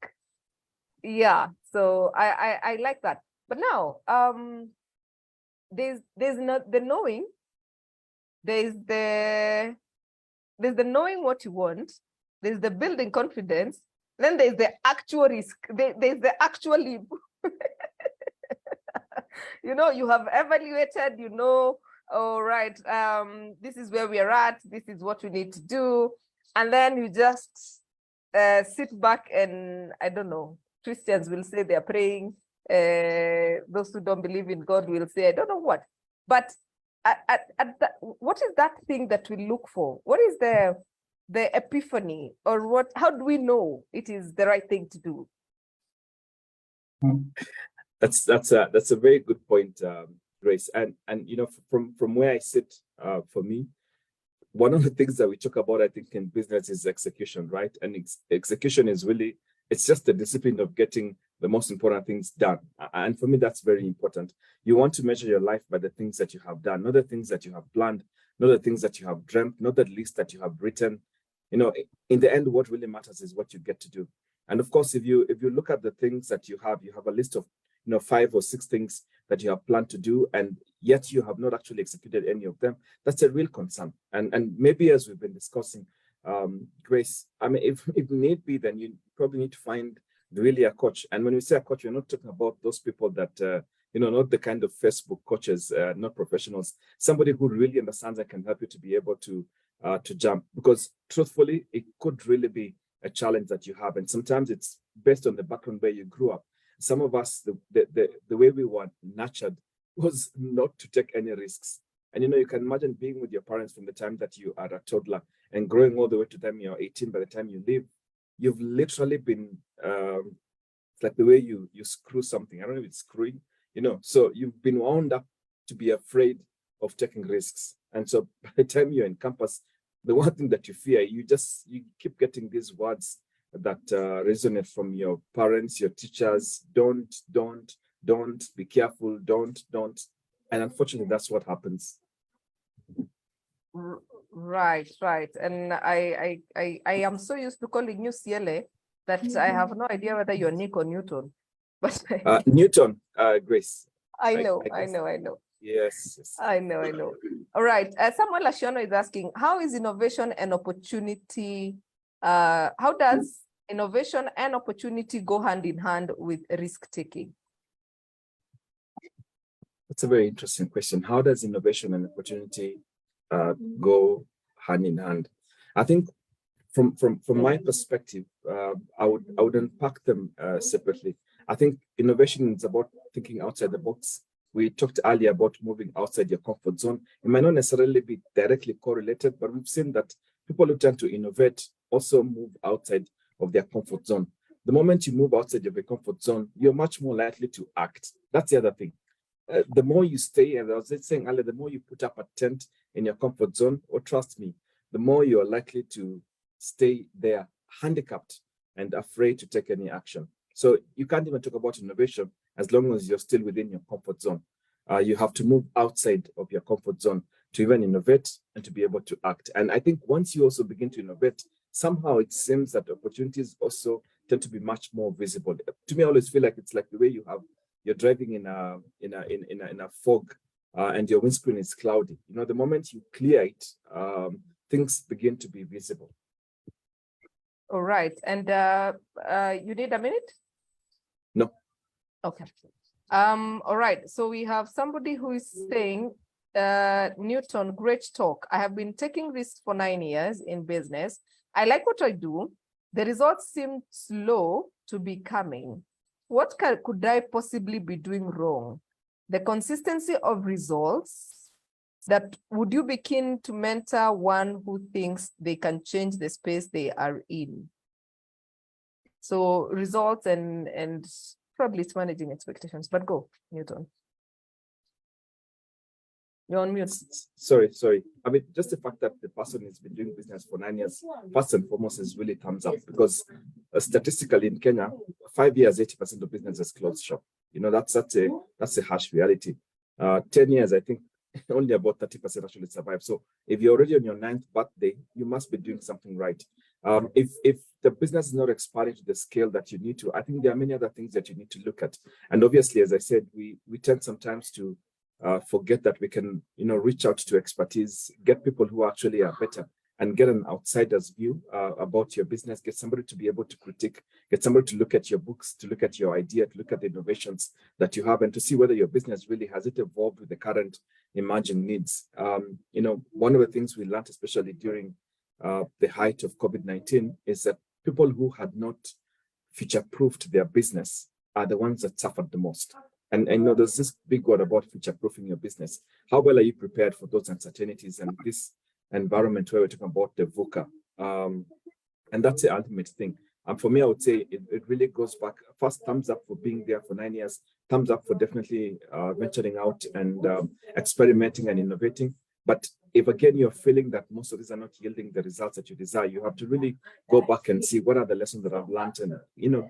Yeah, so I like that. But now, there's not the knowing, there's the knowing what you want, there's the building confidence, then there's the actual risk, there's the actual leap. You know, you have evaluated, you know, all right, this is where we are at, this is what we need to do, and then you just sit back and, I don't know, Christians will say they're praying, those who don't believe in God will say, I don't know what, but what is that thing that we look for? What is the epiphany, or what? How do we know it is the right thing to do? That's a very good point, Grace. And you know, from where I sit, for me, one of the things that we talk about, I think, in business is execution, right? And execution is really, it's just the discipline of getting the most important things done. And for me, that's very important. You want to measure your life by the things that you have done, not the things that you have planned, not the things that you have dreamt, not the list that you have written. You know, in the end, what really matters is what you get to do. And of course, if you look at the things that you have a list of, you know, 5 or 6 things that you have planned to do, and yet you have not actually executed any of them. That's a real concern. And maybe, as we've been discussing, Grace, I mean, if need be, then you probably need to find really a coach. And when we say a coach, we're not talking about those people that, you know, not the kind of Facebook coaches, not professionals, somebody who really understands and can help you to be able to jump. Because truthfully, it could really be a challenge that you have. And sometimes it's based on the background where you grew up. Some of us, the way we were nurtured was not to take any risks. And, you know, you can imagine being with your parents from the time that you are a toddler and growing all the way to the time you're 18. By the time you leave, you've literally been, it's like the way you screw something. I don't know if it's screwing, you know, so you've been wound up to be afraid of taking risks. And so by the time you're in campus, the one thing that you fear, you keep getting these words that resonate from your parents, your teachers: don't, be careful, don't. And unfortunately, that's what happens. Right. And I am so used to calling you Siele that I have no idea whether you're Nick or Newton. But Newton, Grace. I know. Yes. I know. All right. Samuel Ashono is asking, how is innovation and opportunity, how does innovation and opportunity go hand in hand with risk-taking? That's a very interesting question. How does innovation and opportunity go hand in hand? I think from my perspective, I would unpack them separately. I think innovation is about thinking outside the box. We talked earlier about moving outside your comfort zone. It might not necessarily be directly correlated, but we've seen that people who tend to innovate also move outside of their comfort zone. The moment you move outside of your comfort zone, you're much more likely to act. That's the other thing. The more you stay, and I was saying earlier, the more you put up a tent in your comfort zone, or trust me, the more you're likely to stay there handicapped and afraid to take any action. So you can't even talk about innovation as long as you're still within your comfort zone. You have to move outside of your comfort zone to even innovate and to be able to act. And I think once you also begin to innovate, somehow it seems that opportunities also tend to be much more visible. To me, I always feel like it's like the way you're driving in a fog and your windscreen is cloudy. You know, the moment you clear it, things begin to be visible. All right. And you need a minute? No. Okay. All right. So we have somebody who is saying, Newton, great talk. I have been taking risks for 9 years in business. I like what I do. The results seem slow to be coming. What could I possibly be doing wrong? The consistency of results, that would you be keen to mentor one who thinks they can change the space they are in? So results and probably it's managing expectations, but go, Newton. You're on mute. Sorry. I mean, just the fact that the person has been doing business for 9 years, first and foremost, is really thumbs up, because statistically in Kenya, 5 years, 80% of businesses close shop. You know, that's a harsh reality. 10 years, I think only about 30% actually survive. So if you're already on your 9th birthday, you must be doing something right. If the business is not expanding to the scale that you need to, I think there are many other things that you need to look at. And obviously, as I said, we tend sometimes to forget that we can, reach out to expertise, get people who actually are better, and get an outsider's view about your business, get somebody to be able to critique, get somebody to look at your books, to look at your idea, to look at the innovations that you have, and to see whether your business really has it evolved with the current emerging needs. One of the things we learned, especially during the height of COVID-19, is that people who had not future-proofed their business are the ones that suffered the most. And there's this big word about future-proofing your business. How well are you prepared for those uncertainties and this environment where we're talking about the VUCA? And that's the ultimate thing. And for me, I would say it really goes back. First, thumbs up for being there for 9 years. Thumbs up for definitely venturing out and experimenting and innovating. But if again, you're feeling that most of these are not yielding the results that you desire, you have to really go back and see what are the lessons that I've learned, and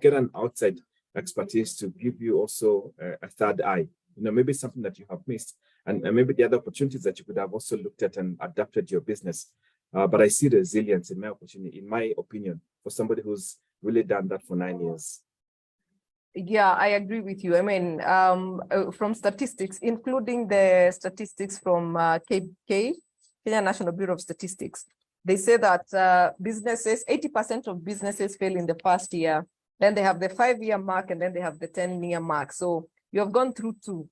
get an outside expertise to give you also a third eye, maybe something that you have missed, and maybe the other opportunities that you could have also looked at and adapted your business. But I see resilience in my opinion, for somebody who's really done that for 9 years. Yeah, I agree with you. I mean, from statistics, including the statistics from Kenya National Bureau of Statistics, they say that businesses, 80% of businesses fail in the first year. Then they have the 5-year mark, and then they have the 10-year mark. So you have gone through 2.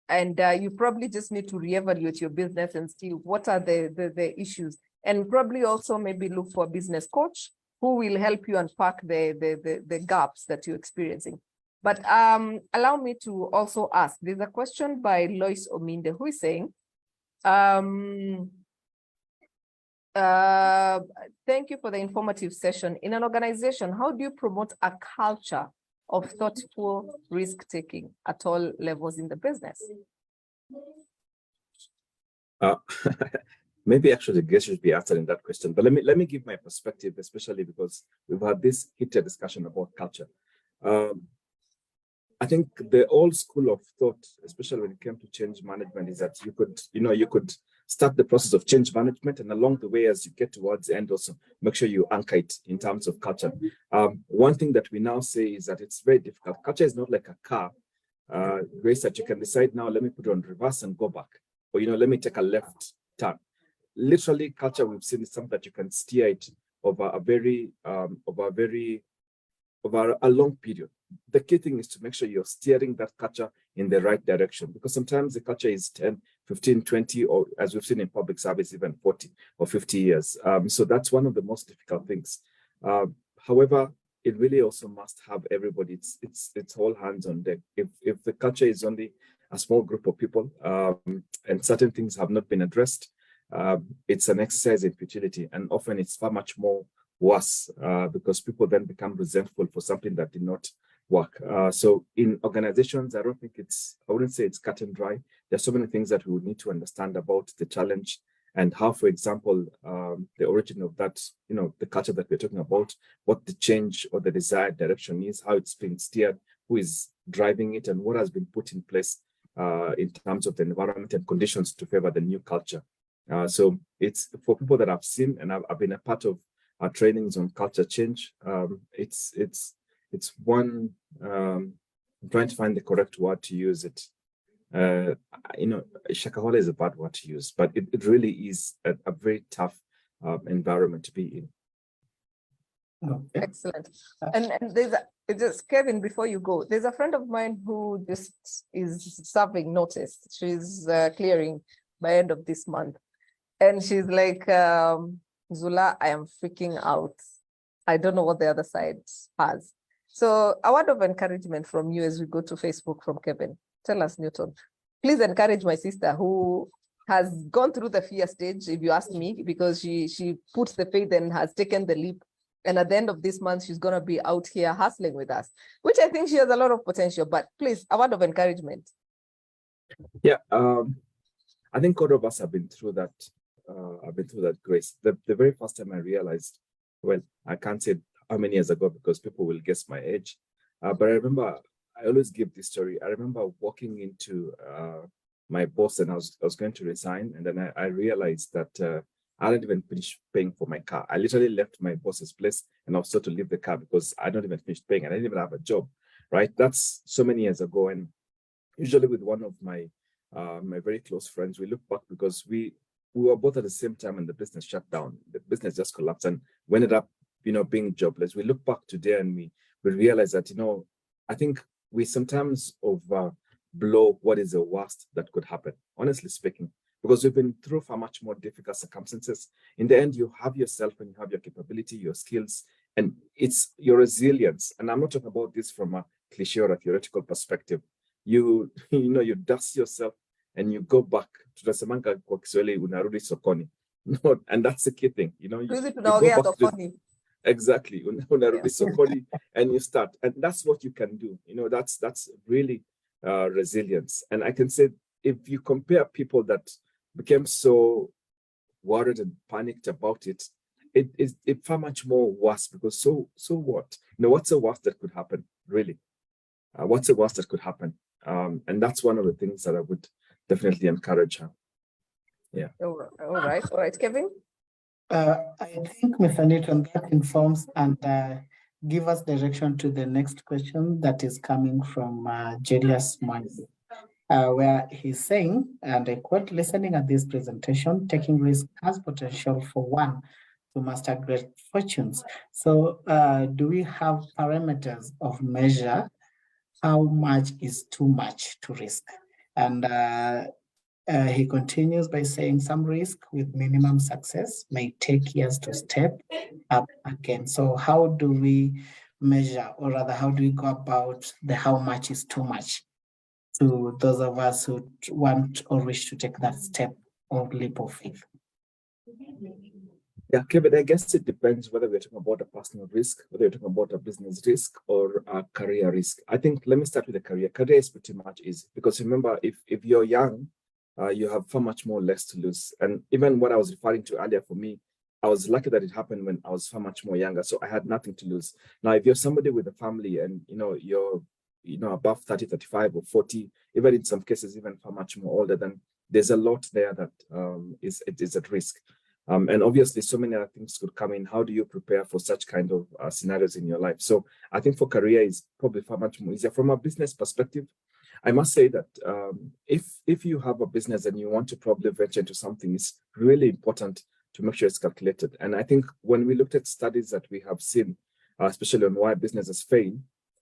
And you probably just need to reevaluate your business and see what are the issues. And probably also maybe look for a business coach who will help you unpack the gaps that you're experiencing. But allow me to also ask, there's a question by Lois Ominde, who is saying, thank you for the informative session. In an organization, how do you promote a culture of thoughtful risk-taking at all levels in the business? Maybe actually the guest should be answering that question, but let me give my perspective, especially because we've had this heated discussion about culture. I think the old school of thought, especially when it came to change management, is that you could start the process of change management, and along the way, as you get towards the end, also make sure you anchor it in terms of culture. One thing that we now say is that it's very difficult. Culture is not like a car, Grace, that you can decide now, let me put it on reverse and go back, or let me take a left turn. Literally, culture, we've seen, is something that you can steer it over a long period. The key thing is to make sure you're steering that culture in the right direction, because sometimes the culture is 10, 15, 20, or as we've seen in public service, even 40 or 50 years. So that's one of the most difficult things. However, it really also must have everybody. It's all hands on deck. If the culture is only a small group of people and certain things have not been addressed, it's an exercise in futility, and often it's far much more worse because people then become resentful for something that did not work. So in organizations, I wouldn't say it's cut and dry. There's so many things that we would need to understand about the challenge and how, for example, the origin of that, the culture that we're talking about, what the change or the desired direction is, how it's being steered, who is driving it, and what has been put in place in terms of the environment and conditions to favor the new culture. So it's for people that I've seen, and I've been a part of our trainings on culture change. It's one, I'm trying to find the correct word to use it. Shakahola is a bad word to use, but it really is a very tough environment to be in. Okay. Excellent. And just Kevin, before you go, there's a friend of mine who just is serving notice. She's clearing by end of this month. And she's like, Zula, I am freaking out. I don't know what the other side has. So a word of encouragement from you as we go to Facebook from Kevin. Tell us, Newton. Please encourage my sister who has gone through the fear stage, if you ask me, because she puts the faith and has taken the leap. And at the end of this month, she's going to be out here hustling with us, which I think she has a lot of potential. But please, a word of encouragement. Yeah, I think all of us have been through that. I've been through that, Grace. The very first time I realized, well, I can't say how many years ago because people will guess my age. But I remember, I always give this story. I remember walking into my boss and I was going to resign. And then I realized that I didn't even finish paying for my car. I literally left my boss's place and I was told to leave the car because I don't even finish paying and I didn't even have a job, right? That's so many years ago. And usually with one of my very close friends, we look back because we were both at the same time and the business shut down. The business just collapsed and we ended up, being jobless. We look back today and we realize that, I think we sometimes overblow what is the worst that could happen, honestly speaking, because we've been through far much more difficult circumstances. In the end, you have yourself and you have your capability, your skills, and it's your resilience. And I'm not talking about this from a cliche or a theoretical perspective. You dust yourself and you go back to the Samanka kwa Kiswahili unarudi sokoni. No, and that's the key thing. You go back to exactly unarudi sokoni and you start. And that's what you can do. That's really resilience. And I can say if you compare people that became so worried and panicked about it far much more worse because so what? What's the worst that could happen, really? What's the worst that could happen? And that's one of the things that I would definitely encourage her. Yeah. All right, Kevin. I think, Mr. Newton, that informs and give us direction to the next question that is coming from Julius Mwangi, where he's saying, and I quote, listening at this presentation, taking risk has potential for one to master great fortunes. So do we have parameters of measure? How much is too much to risk? And he continues by saying some risk with minimum success may take years to step up again. So how do we measure, or rather, how do we go about the how much is too much to those of us who want or wish to take that step or leap of faith? Yeah, Kevin, I guess it depends whether we're talking about a personal risk, whether you're talking about a business risk or a career risk. I think, let me start with the career. Career is pretty much easy because remember, if you're young, you have far much more less to lose. And even what I was referring to earlier, for me, I was lucky that it happened when I was far much more younger. So I had nothing to lose. Now, if you're somebody with a family and, you're, above 30, 35 or 40, even in some cases, even far much more older, then there's a lot there that is at risk. And obviously, so many other things could come in. How do you prepare for such kind of scenarios in your life? So I think for career is probably far much more easier. From a business perspective, I must say that if you have a business and you want to probably venture into something, it's really important to make sure it's calculated. And I think when we looked at studies that we have seen, especially on why businesses fail,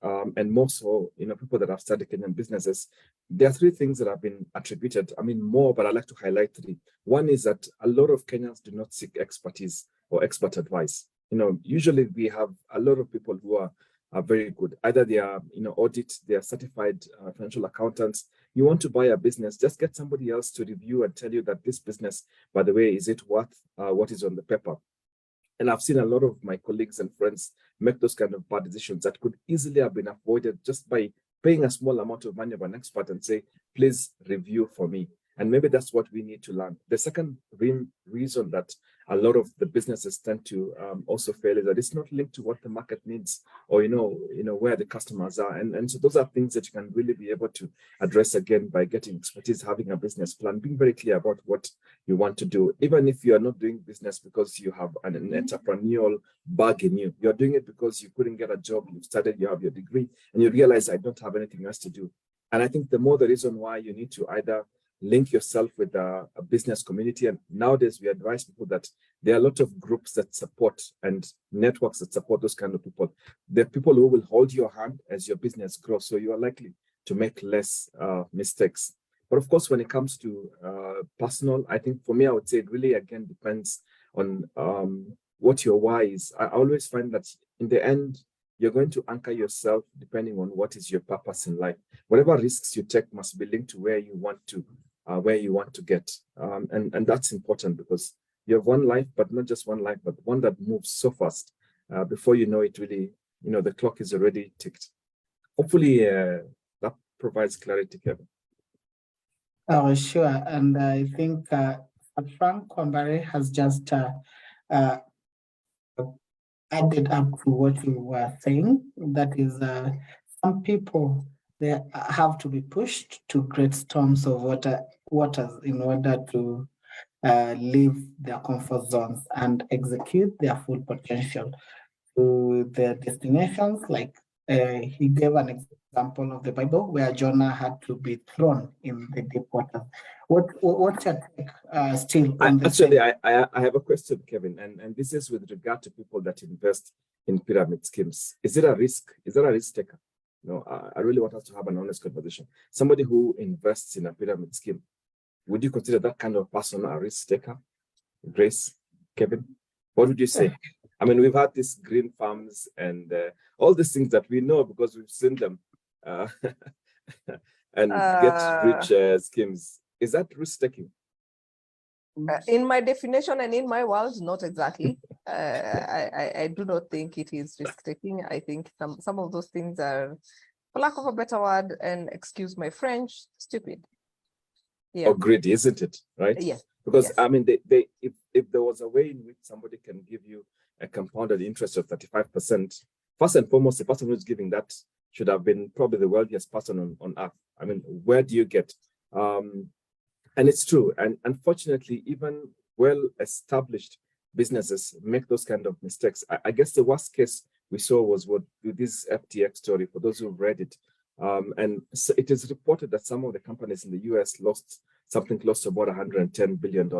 and more so, people that have studied Kenyan businesses, there are three things that have been attributed. I mean, more, but I'd like to highlight three. One is that a lot of Kenyans do not seek expertise or expert advice. Usually we have a lot of people who are very good. Either they are, audit, they are certified financial accountants. You want to buy a business, just get somebody else to review and tell you that this business, by the way, is it worth what is on the paper? And I've seen a lot of my colleagues and friends make those kind of bad decisions that could easily have been avoided just by paying a small amount of money of an expert and say, please review for me. And maybe that's what we need to learn. The second reason that a lot of the businesses tend to also fail is that it's not linked to what the market needs or, where the customers are. And so those are things that you can really be able to address again by getting expertise, having a business plan, being very clear about what you want to do. Even if you are not doing business because you have an entrepreneurial bug in you, you're doing it because you couldn't get a job, you've studied, you have your degree, and you realize I don't have anything else to do. And I think the more the reason why you need to either link yourself with a business community. And nowadays we advise people that There are a lot of groups that support and networks that support those kind of people. There are people who will hold your hand as your business grows, so you are likely to make less mistakes. But of course, when it comes to personal, I think for me, I would say it really, again, depends on what your why is. I always find that in the end, you're going to anchor yourself depending on what is your purpose in life. Whatever risks you take must be linked to where you want to get. And that's important because you have one life, but not just one life, but one that moves so fast. Before you know it, really, the clock is already ticked. Hopefully, that provides clarity, Kevin. Oh, sure. And I think Frank Kwambare has just added up to what you were saying. That is, some people, they have to be pushed to great storms of waters in order to leave their comfort zones and execute their full potential to their destinations. Like he gave an example of the Bible where Jonah had to be thrown in the deep water. What's your take still on this? Actually, I have a question, Kevin, and this is with regard to people that invest in pyramid schemes. Is it a risk? Is that a risk taker? No, I really want us to have an honest conversation. Somebody who invests in a pyramid scheme, would you consider that kind of person a risk taker? Grace, Kevin, what would you say? I mean, we've had these green farms and all these things that we know because we've seen them and get rich schemes. Is that risk taking? In my definition and in my world, not exactly. I do not think it is risk taking. I think some of those things are, for lack of a better word, and excuse my French, stupid. Yeah. Or greedy, isn't it? Right? Yeah. Because I mean, if there was a way in which somebody can give you a compounded interest of 35%, first and foremost, the person who's giving that should have been probably the wealthiest person on earth. I mean, where do you get? And it's true. And unfortunately, even well-established businesses make those kind of mistakes. I guess the worst case we saw was with this FTX story, for those who've read it. And so it is reported that some of the companies in the US lost something close to about $110 billion,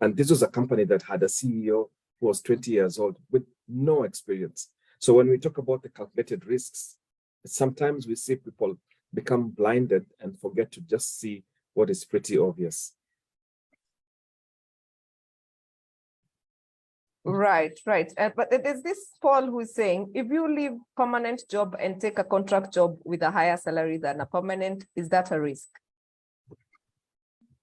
and this was a company that had a CEO who was 20 years old with no experience. So when we talk about the calculated risks, sometimes we see people become blinded and forget to just see what is pretty obvious. Right. But there's this Paul who is saying, if you leave permanent job and take a contract job with a higher salary than a permanent, is that a risk?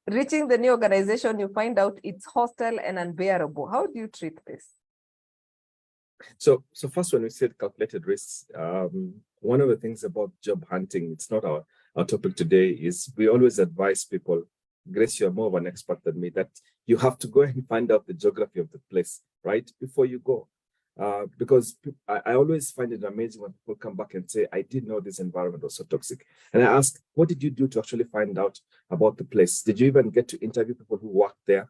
Reaching the new organization, you find out it's hostile and unbearable. How do you treat this? So first, when we said calculated risks, one of the things about job hunting, it's not our topic today, is we always advise people, Grace, you're more of an expert than me, that you have to go and find out the geography of the place, right, before you go. Because I always find it amazing when people come back and say, I didn't know this environment was so toxic. And I ask, what did you do to actually find out about the place? Did you even get to interview people who worked there?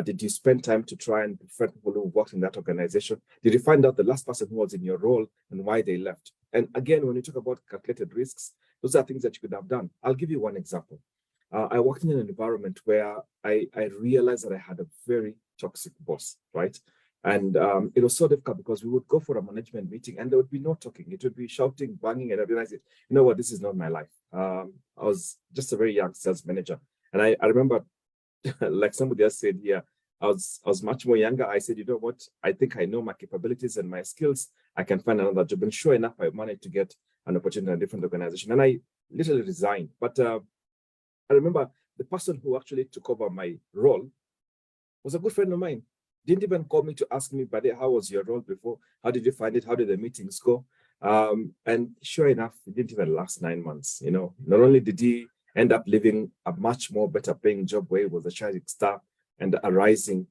Did you spend time to try and befriend people who worked in that organization? Did you find out the last person who was in your role and why they left? And again, when you talk about calculated risks, those are things that you could have done. I'll give you one example. I worked in an environment where I realized that I had a very toxic boss, right? And it was so difficult because we would go for a management meeting and there would be no talking. It would be shouting, banging, and I realized, you know what, this is not my life. I was just a very young sales manager. And I remember, like somebody else said here, I was much more younger. I said, you know what, I think I know my capabilities and my skills. I can find another job. And sure enough, I managed to get an opportunity in a different organization. And I literally resigned. But I remember the person who actually took over my role was a good friend of mine. Didn't even call me to ask me, buddy, how was your role before? How did you find it? How did the meetings go? And sure enough, it didn't even last 9 months. Not only did he end up living a much more better paying job where he was a shining star and a rising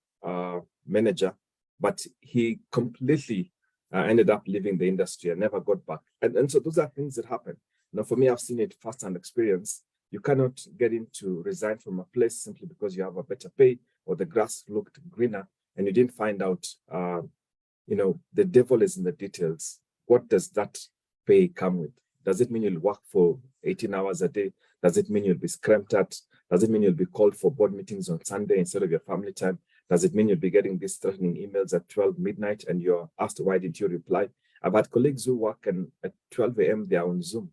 manager, but he completely ended up leaving the industry and never got back. And so those are things that happen. For me, I've seen it firsthand experience. You cannot get into resign from a place simply because you have a better pay or the grass looked greener and you didn't find out, the devil is in the details. What does that pay come with? Does it mean you'll work for 18 hours a day? Does it mean you'll be scrapped at? Does it mean you'll be called for board meetings on Sunday instead of your family time? Does it mean you'll be getting these threatening emails at 12 midnight and you're asked, why didn't you reply? I've had colleagues who work and at 12 a.m. they are on Zoom.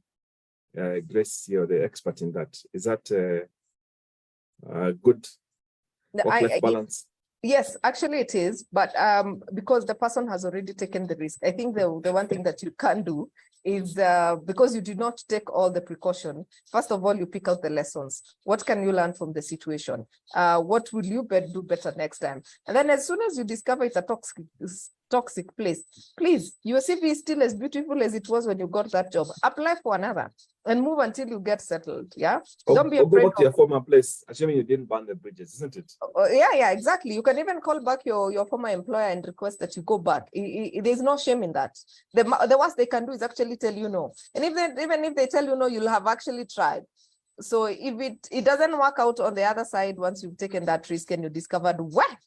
Grace, you're the expert in that. Is that a good work-life balance? Yes, actually it is, but because the person has already taken the risk. I think the one thing that you can do is because you did not take all the precaution, first of all, you pick out the lessons. What can you learn from the situation? What will you do better next time? And then as soon as you discover it's a toxic place, please, your CV is still as beautiful as it was when you got that job. Apply for another and move until you get settled. Yeah. Don't be afraid. Go back to your former place, assuming you didn't burn the bridges, isn't it? Yeah, exactly. You can even call back your former employer and request that you go back. There's no shame in that. The worst they can do is actually tell you no. And even if they tell you no, you'll have actually tried. So if it doesn't work out on the other side, once you've taken that risk and you discovered where,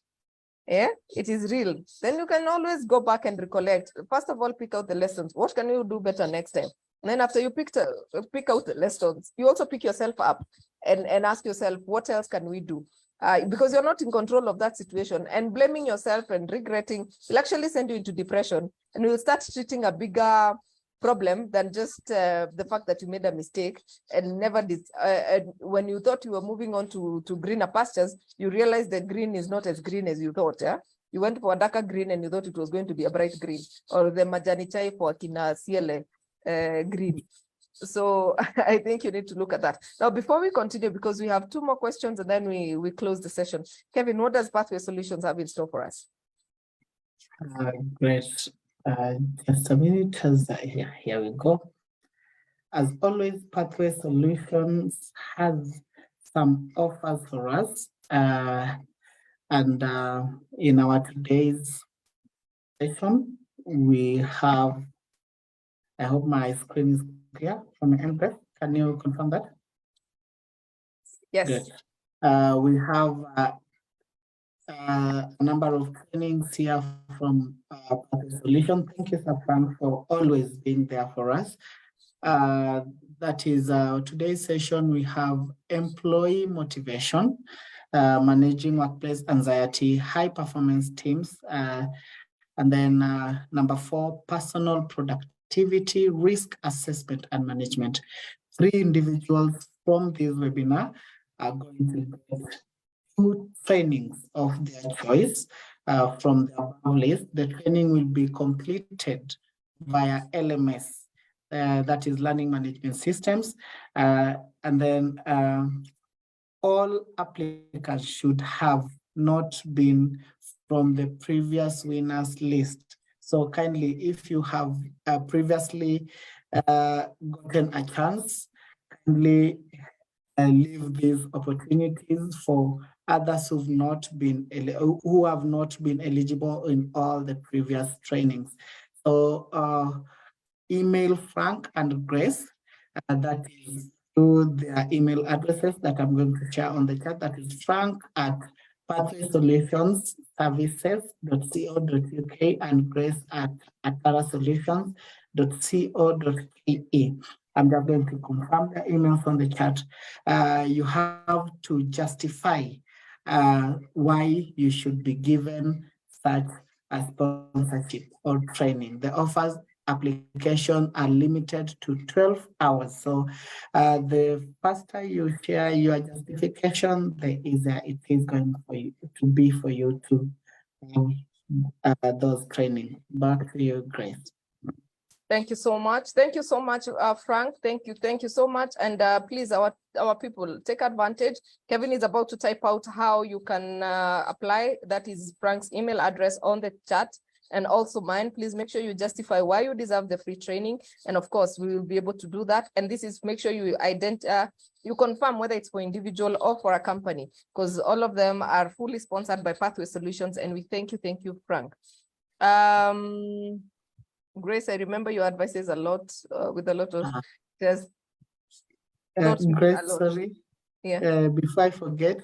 yeah, it is real, then you can always go back and recollect. First of all, pick out the lessons. What can you do better next time? And then after you pick out the lessons, you also pick yourself up and ask yourself, what else can we do? Because you're not in control of that situation, and blaming yourself and regretting will actually send you into depression, and you'll start treating a bigger problem than just the fact that you made a mistake and never did. When you thought you were moving on to greener pastures, you realize the green is not as green as you thought. Yeah, you went for a darker green and you thought it was going to be a bright green, or the majani chai for kina Siele green. So I think you need to look at that. Now, before we continue, because we have 2 more questions and then we close the session. Kevin, what does Pathway Solutions have in store for us? Great. Just a minute, here we go. As always, Pathway Solutions has some offers for us. And in our today's session, we have, I hope my screen is clear from the immerse. Can you confirm that? Yes. Good. We have a number of trainings here from Pathway Solutions. Thank you, Sir Frank, for always being there for us. That is today's session. We have employee motivation, managing workplace anxiety, high performance teams, and then number 4, personal productivity, risk assessment and management. 3 individuals from this webinar are going to get 2 trainings of their choice from the above list. The training will be completed via LMS, that is Learning Management Systems. And then all applicants should have not been from the previous winners list. So kindly, if you have previously gotten a chance, kindly leave these opportunities for others who have not been eligible in all the previous trainings. So email Frank and Grace, that is through their email addresses that I'm going to share on the chat. That is frank@pathwaysolutionsservices.co.uk and grace@atarasolutions.co.ke. I'm just going to confirm the emails on the chat. You have to justify why you should be given such a sponsorship or training. The offers application are limited to 12 hours. So the faster you share your justification, the easier it is going to be for you to have those training. Back to you, Grace. Thank you so much. Thank you so much, Frank. Thank you so much. And please, our people, take advantage. Kevin is about to type out how you can apply. That is Frank's email address on the chat, and also mine. Please make sure you justify why you deserve the free training. And of course, we will be able to do that. And this is, make sure you you confirm whether it's for individual or for a company, because all of them are fully sponsored by Pathway Solutions. And we thank you, Frank. Grace, I remember your advices a lot with a lot of just Grace, sorry. Yeah. Before I forget,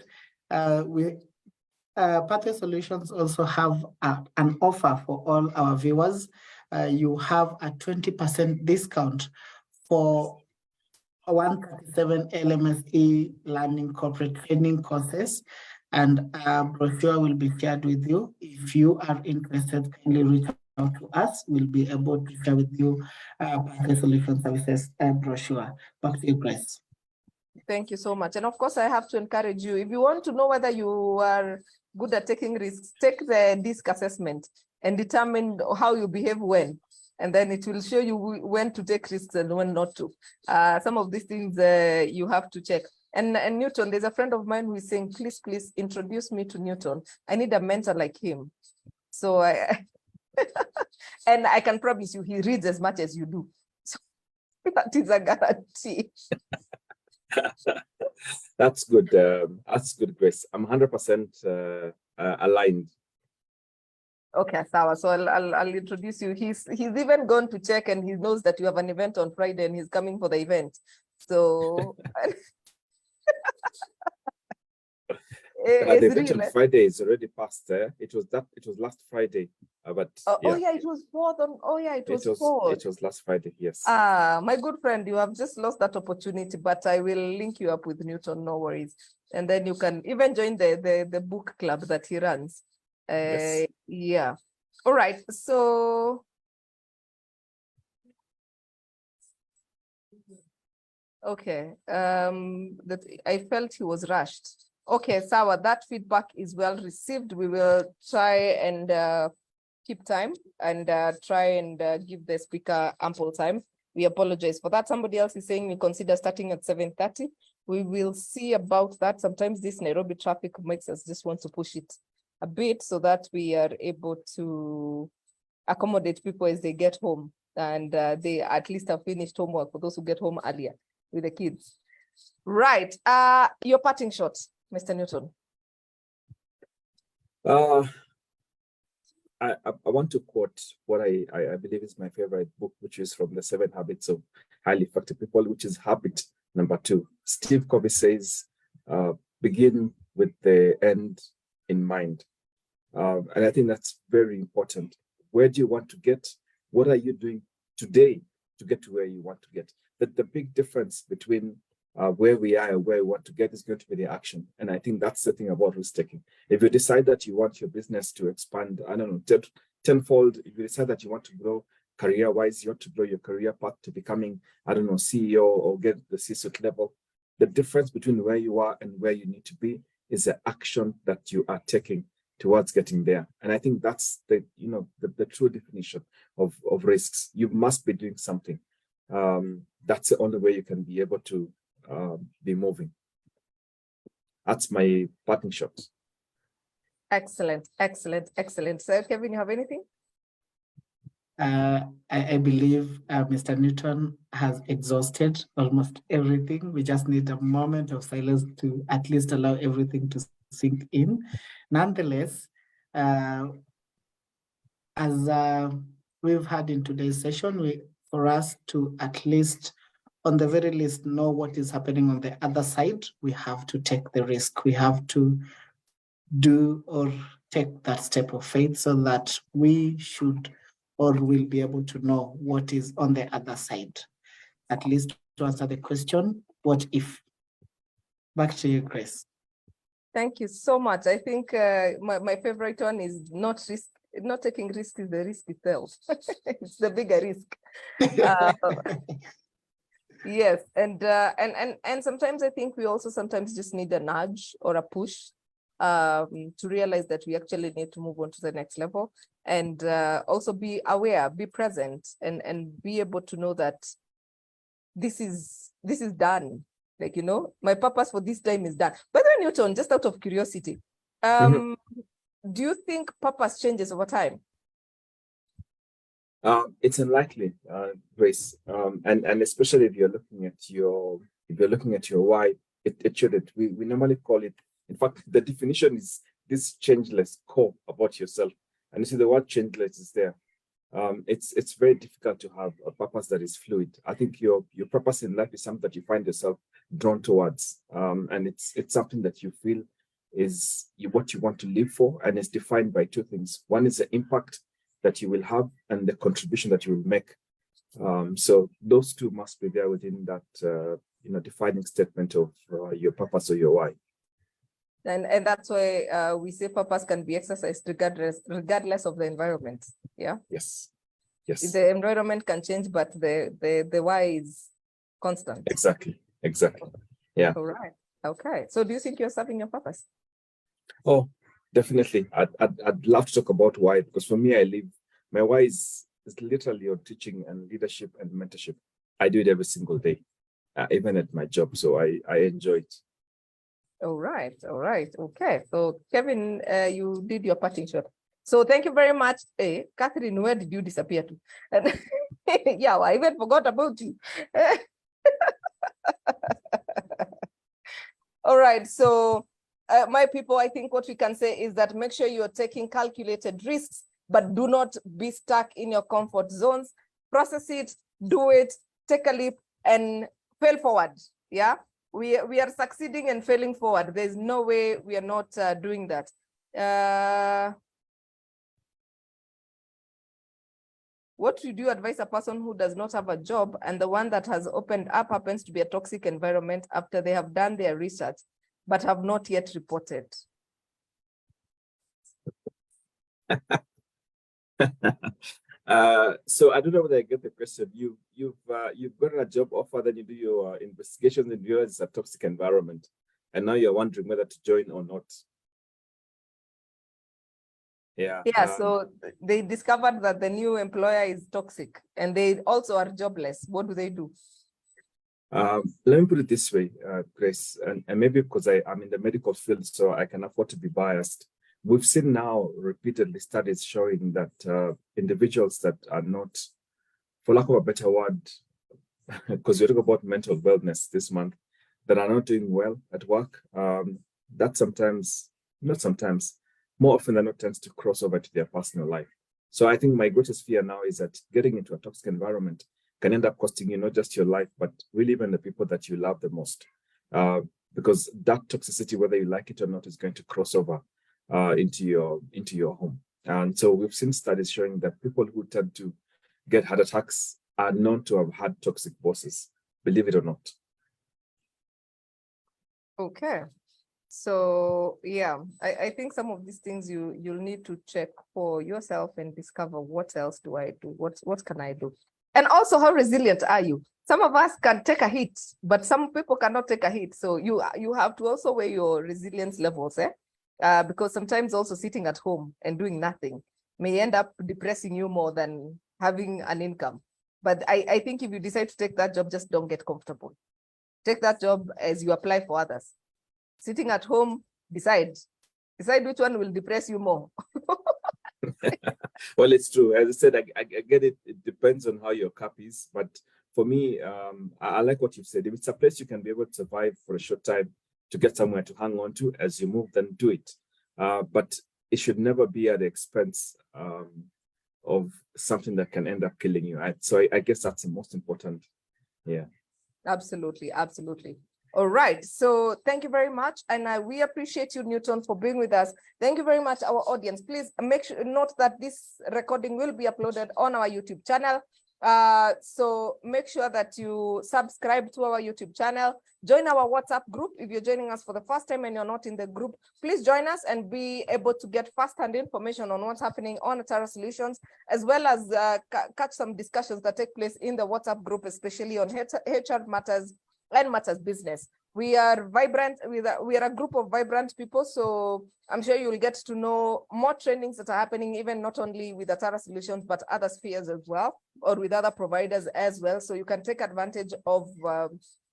Pathway Solutions also have an offer for all our viewers. You have a 20% discount for 137 LMS e-learning corporate training courses. and a brochure will be shared with you. If you are interested, kindly reach out to us. We'll be able to share with you Pathway Solution Services brochure. Back to you, Grace. Thank you so much. And of course, I have to encourage you, if you want to know whether you are good at taking risks, take the DISC assessment and determine how you behave when. And then it will show you when to take risks and when not to. Some of these things you have to check. And Newton, there's a friend of mine who is saying, please introduce me to Newton. I need a mentor like him. So and I can promise you, he reads as much as you do. So that is a guarantee. That's good. That's good, Grace. I'm 100% aligned. Okay, Sawa. So I'll introduce you. He's even gone to check, and he knows that you have an event on Friday, and he's coming for the event. So The event on Friday is already past. It was last Friday, but yeah, it was fourth on. Oh yeah, it was fourth. It was last Friday. Yes. My good friend, you have just lost that opportunity, but I will link you up with Newton. No worries, and then you can even join the book club that he runs. Yes. Yeah. All right. So. Okay. That I felt he was rushed. Okay, Sawa, that feedback is well received. We will try and keep time and try and give the speaker ample time. We apologize for that. Somebody else is saying we consider starting at 7:30. We will see about that. Sometimes this Nairobi traffic makes us just want to push it a bit so that we are able to accommodate people as they get home and they at least have finished homework for those who get home earlier with the kids. Right. Your parting shot, Mr. Newton. I want to quote what I believe is my favorite book, which is from the 7 Habits of Highly Effective People, which is habit number 2. Steve Covey says, begin with the end in mind. And I think that's very important. Where do you want to get? What are you doing today to get to where you want to get? The big difference between where we are and where we want to get is going to be the action. And I think that's the thing about risk taking. If you decide that you want your business to expand, I don't know, tenfold, if you decide that you want to grow career-wise, you want to grow your career path to becoming, I don't know, CEO or get the C-suite level, the difference between where you are and where you need to be is the action that you are taking towards getting there. And I think that's the true definition of risks. You must be doing something. That's the only way you can be able to be moving. That's my parting shot. Excellent, excellent, excellent. So Kevin, you have anything? I believe Mr. Newton has exhausted almost everything. We just need a moment of silence to at least allow everything to sink in. Nonetheless, as we've had in today's session, for us to at least, on the very least, know what is happening on the other side, we have to take the risk. We have to do or take that step of faith so that we should or will be able to know what is on the other side. At least to answer the question, what if? Back to you, Grace. Thank you so much. I think my favorite one is not taking risk is the risk itself. It's the bigger risk. Yes, and sometimes I think we also sometimes just need a nudge or a push to realize that we actually need to move on to the next level and also be aware, be present, and be able to know that this is done. Like, my purpose for this time is done. By the way, Newton, just out of curiosity, do you think purpose changes over time? It's unlikely, Grace, and especially if you're looking at your why, it shouldn't. We normally call it. In fact, the definition is this changeless core about yourself. And you see the word changeless is there. It's very difficult to have a purpose that is fluid. I think your purpose in life is something that you find yourself drawn towards, and it's something that you feel is what you want to live for, and it's defined by 2 things. One is the impact that you will have and the contribution that you will make. So those 2 must be there within that defining statement of your purpose or your why. And that's why we say purpose can be exercised regardless of the environment. Yeah. Yes. Yes. The environment can change, but the why is constant. Exactly. Exactly. Yeah. All right. Okay. So do you think you're serving your purpose? Oh, definitely. I'd love to talk about why, because for me, my why is literally on teaching and leadership and mentorship. I do it every single day, even at my job. So I enjoy it. All right. All right. Okay. So Kevin, you did your parting shot. So thank you very much. Hey, Catherine, where did you disappear to? And yeah, I even forgot about you. All right. So my people, I think what we can say is that make sure you're taking calculated risks, but do not be stuck in your comfort zones. Process it, do it, take a leap, and fail forward. Yeah. We are succeeding and failing forward. There's no way we are not doing that. What would you advise a person who does not have a job and the one that has opened up happens to be a toxic environment after they have done their research, but have not yet reported? So I don't know whether I get the question. You've got a job offer, then you do your investigations and realize it's a toxic environment, and now you're wondering whether to join or not. Yeah. Yeah. So they discovered that the new employer is toxic, and they also are jobless. What do they do? Let me put it this way, Grace, and maybe because I'm in the medical field, so I can afford to be biased. We've seen now repeatedly studies showing that individuals that are not, for lack of a better word, because we talk about mental wellness this month, that are not doing well at work, that sometimes, not sometimes, more often than not tends to cross over to their personal life. So I think my greatest fear now is that getting into a toxic environment can end up costing you not just your life, but really even the people that you love the most. Because that toxicity, whether you like it or not, is going to cross over into your home. And so we've seen studies showing that people who tend to get heart attacks are known to have had toxic bosses, believe it or not. Okay. So yeah, I think some of these things you'll need to check for yourself and discover what else do I do? What can I do? And also, how resilient are you? Some of us can take a hit, but some people cannot take a hit. So you have to also weigh your resilience levels, because sometimes also sitting at home and doing nothing may end up depressing you more than having an income. But I think if you decide to take that job, just don't get comfortable. Take that job as you apply for others. Sitting at home, decide which one will depress you more. Well, it's true. As I said, I get it. It depends on how your cup is. But for me, I like what you've said. If it's a place you can be able to survive for a short time to get somewhere to hang on to as you move, then do it. But it should never be at the expense of something that can end up killing you. So I guess that's the most important. Yeah. Absolutely. Absolutely. All right. So thank you very much. And we appreciate you, Newton, for being with us. Thank you very much, our audience. Please note that this recording will be uploaded on our YouTube channel. So make sure that you subscribe to our YouTube channel. Join our WhatsApp group. If you're joining us for the first time and you're not in the group, please join us and be able to get first-hand information on what's happening on Atara Solutions, as well as catch some discussions that take place in the WhatsApp group, especially on HR matters and matters business. We are vibrant. We are a group of vibrant people. So I'm sure you'll get to know more trainings that are happening, even not only with Atara Solutions, but other spheres as well, or with other providers as well. So you can take advantage of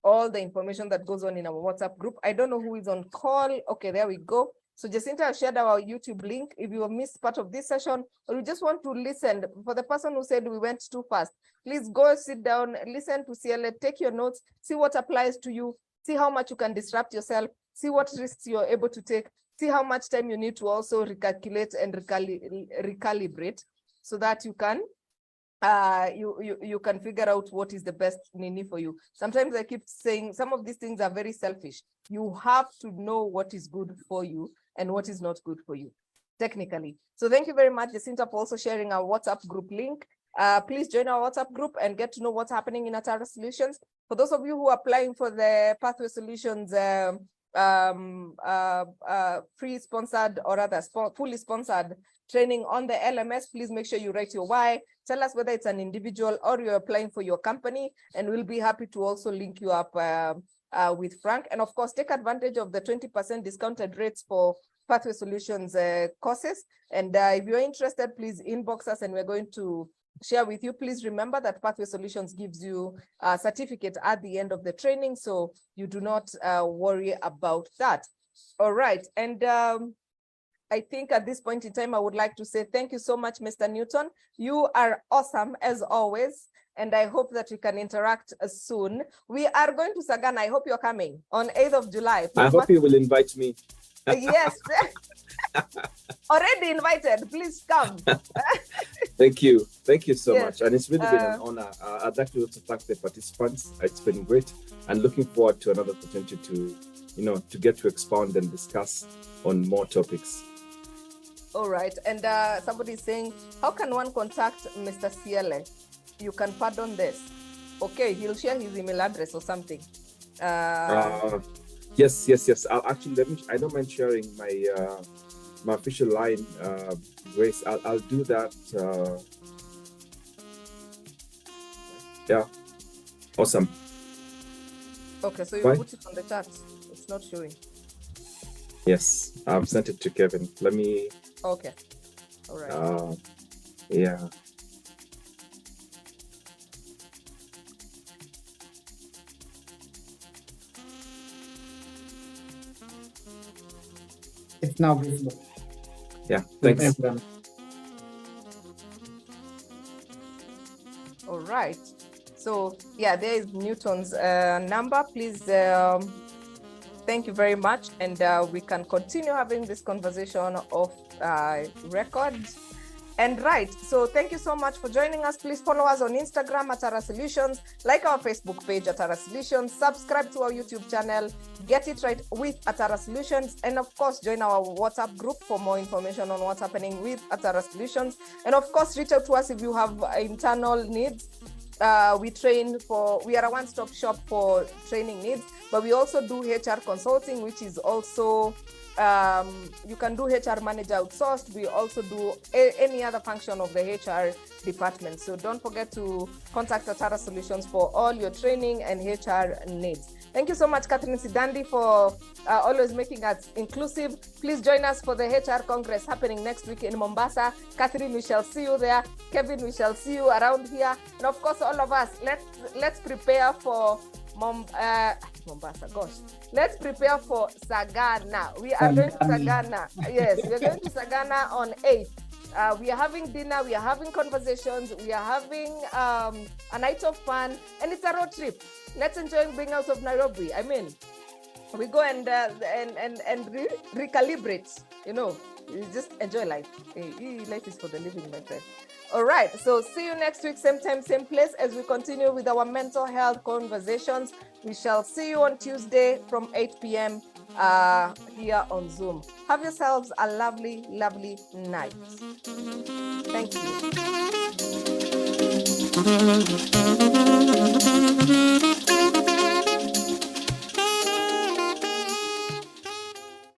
all the information that goes on in our WhatsApp group. I don't know who is on call. Okay, there we go. So Jacinta shared our YouTube link. If you have missed part of this session, or you just want to listen, for the person who said we went too fast, please go sit down, listen to Siele, take your notes, see what applies to you, see how much you can disrupt yourself, see what risks you're able to take, see how much time you need to also recalculate and recalibrate so that you can you can figure out what is the best nini for you. Sometimes I keep saying some of these things are very selfish. You have to know what is good for you and what is not good for you, technically. So thank you very much, Jacinta, for also sharing our WhatsApp group link. Please join our WhatsApp group and get to know what's happening in Atara Solutions. For those of you who are applying for the Pathway Solutions pre-sponsored or rather fully sponsored training on the LMS, please make sure you write your why. Tell us whether it's an individual or you're applying for your company, and we'll be happy to also link you up with Frank. And of course, take advantage of the 20% discounted rates for Pathway Solutions courses. And if you're interested, please inbox us and we're going to share with you. Please remember that Pathway Solutions gives you a certificate at the end of the training, so you do not worry about that. All right, and I think at this point in time, I would like to say thank you so much, Mr. Newton. You are awesome as always, and I hope that we can interact soon. We are going to Sagana. I hope you're coming on 8th of July. Please, I hope you will invite me. Yes. Already invited. Please come. Thank you. Thank you so much. And it's really been an honor. I'd like to also thank the participants. It's been great, and looking forward to another opportunity to, to get to expound and discuss on more topics. All right. And somebody is saying, how can one contact Mr. Siele? You can pardon this. Okay, he'll share his email address or something. Yes. I don't mind sharing my my official line, Grace. I'll do that. Yeah. Awesome. Okay, so you put it on the chat. It's not showing. Yes, I've sent it to Kevin. Let me. Okay. All right. Yeah. It's now visible. Yeah, thanks. Everyone. All right. So yeah, there is Newton's number. Please, thank you very much. And we can continue having this conversation off record. And right, so thank you so much for joining us. Please follow us on Instagram at Atara Solutions, like our Facebook page at Atara Solutions, subscribe to our YouTube channel, Get It Right with Atara Solutions, and of course, join our WhatsApp group for more information on what's happening with Atara Solutions. And of course, reach out to us if you have internal needs. We are a one-stop shop for training needs, but we also do HR consulting, which is also you can do HR manager outsourced. We also do any other function of the HR department. So don't forget to contact Atara Solutions for all your training and HR needs. Thank you so much, Catherine Sidandi, for always making us inclusive. Please join us for the HR Congress happening next week in Mombasa. Catherine, we shall see you there. Kevin, we shall see you around here. And of course, all of us, let's prepare for Mombasa, gosh. Let's prepare for Sagana. We are going to Sagana. Yes, we're going to Sagana on 8th. We are having dinner, we are having conversations, we are having a night of fun, and it's a road trip. Let's enjoy being out of Nairobi. I mean, we go and recalibrate, you just enjoy life. Life is for the living, my friend. All right, so see you next week, same time, same place, as we continue with our mental health conversations. We shall see you on Tuesday from 8 p.m. Here on Zoom. Have yourselves a lovely, lovely night. Thank you.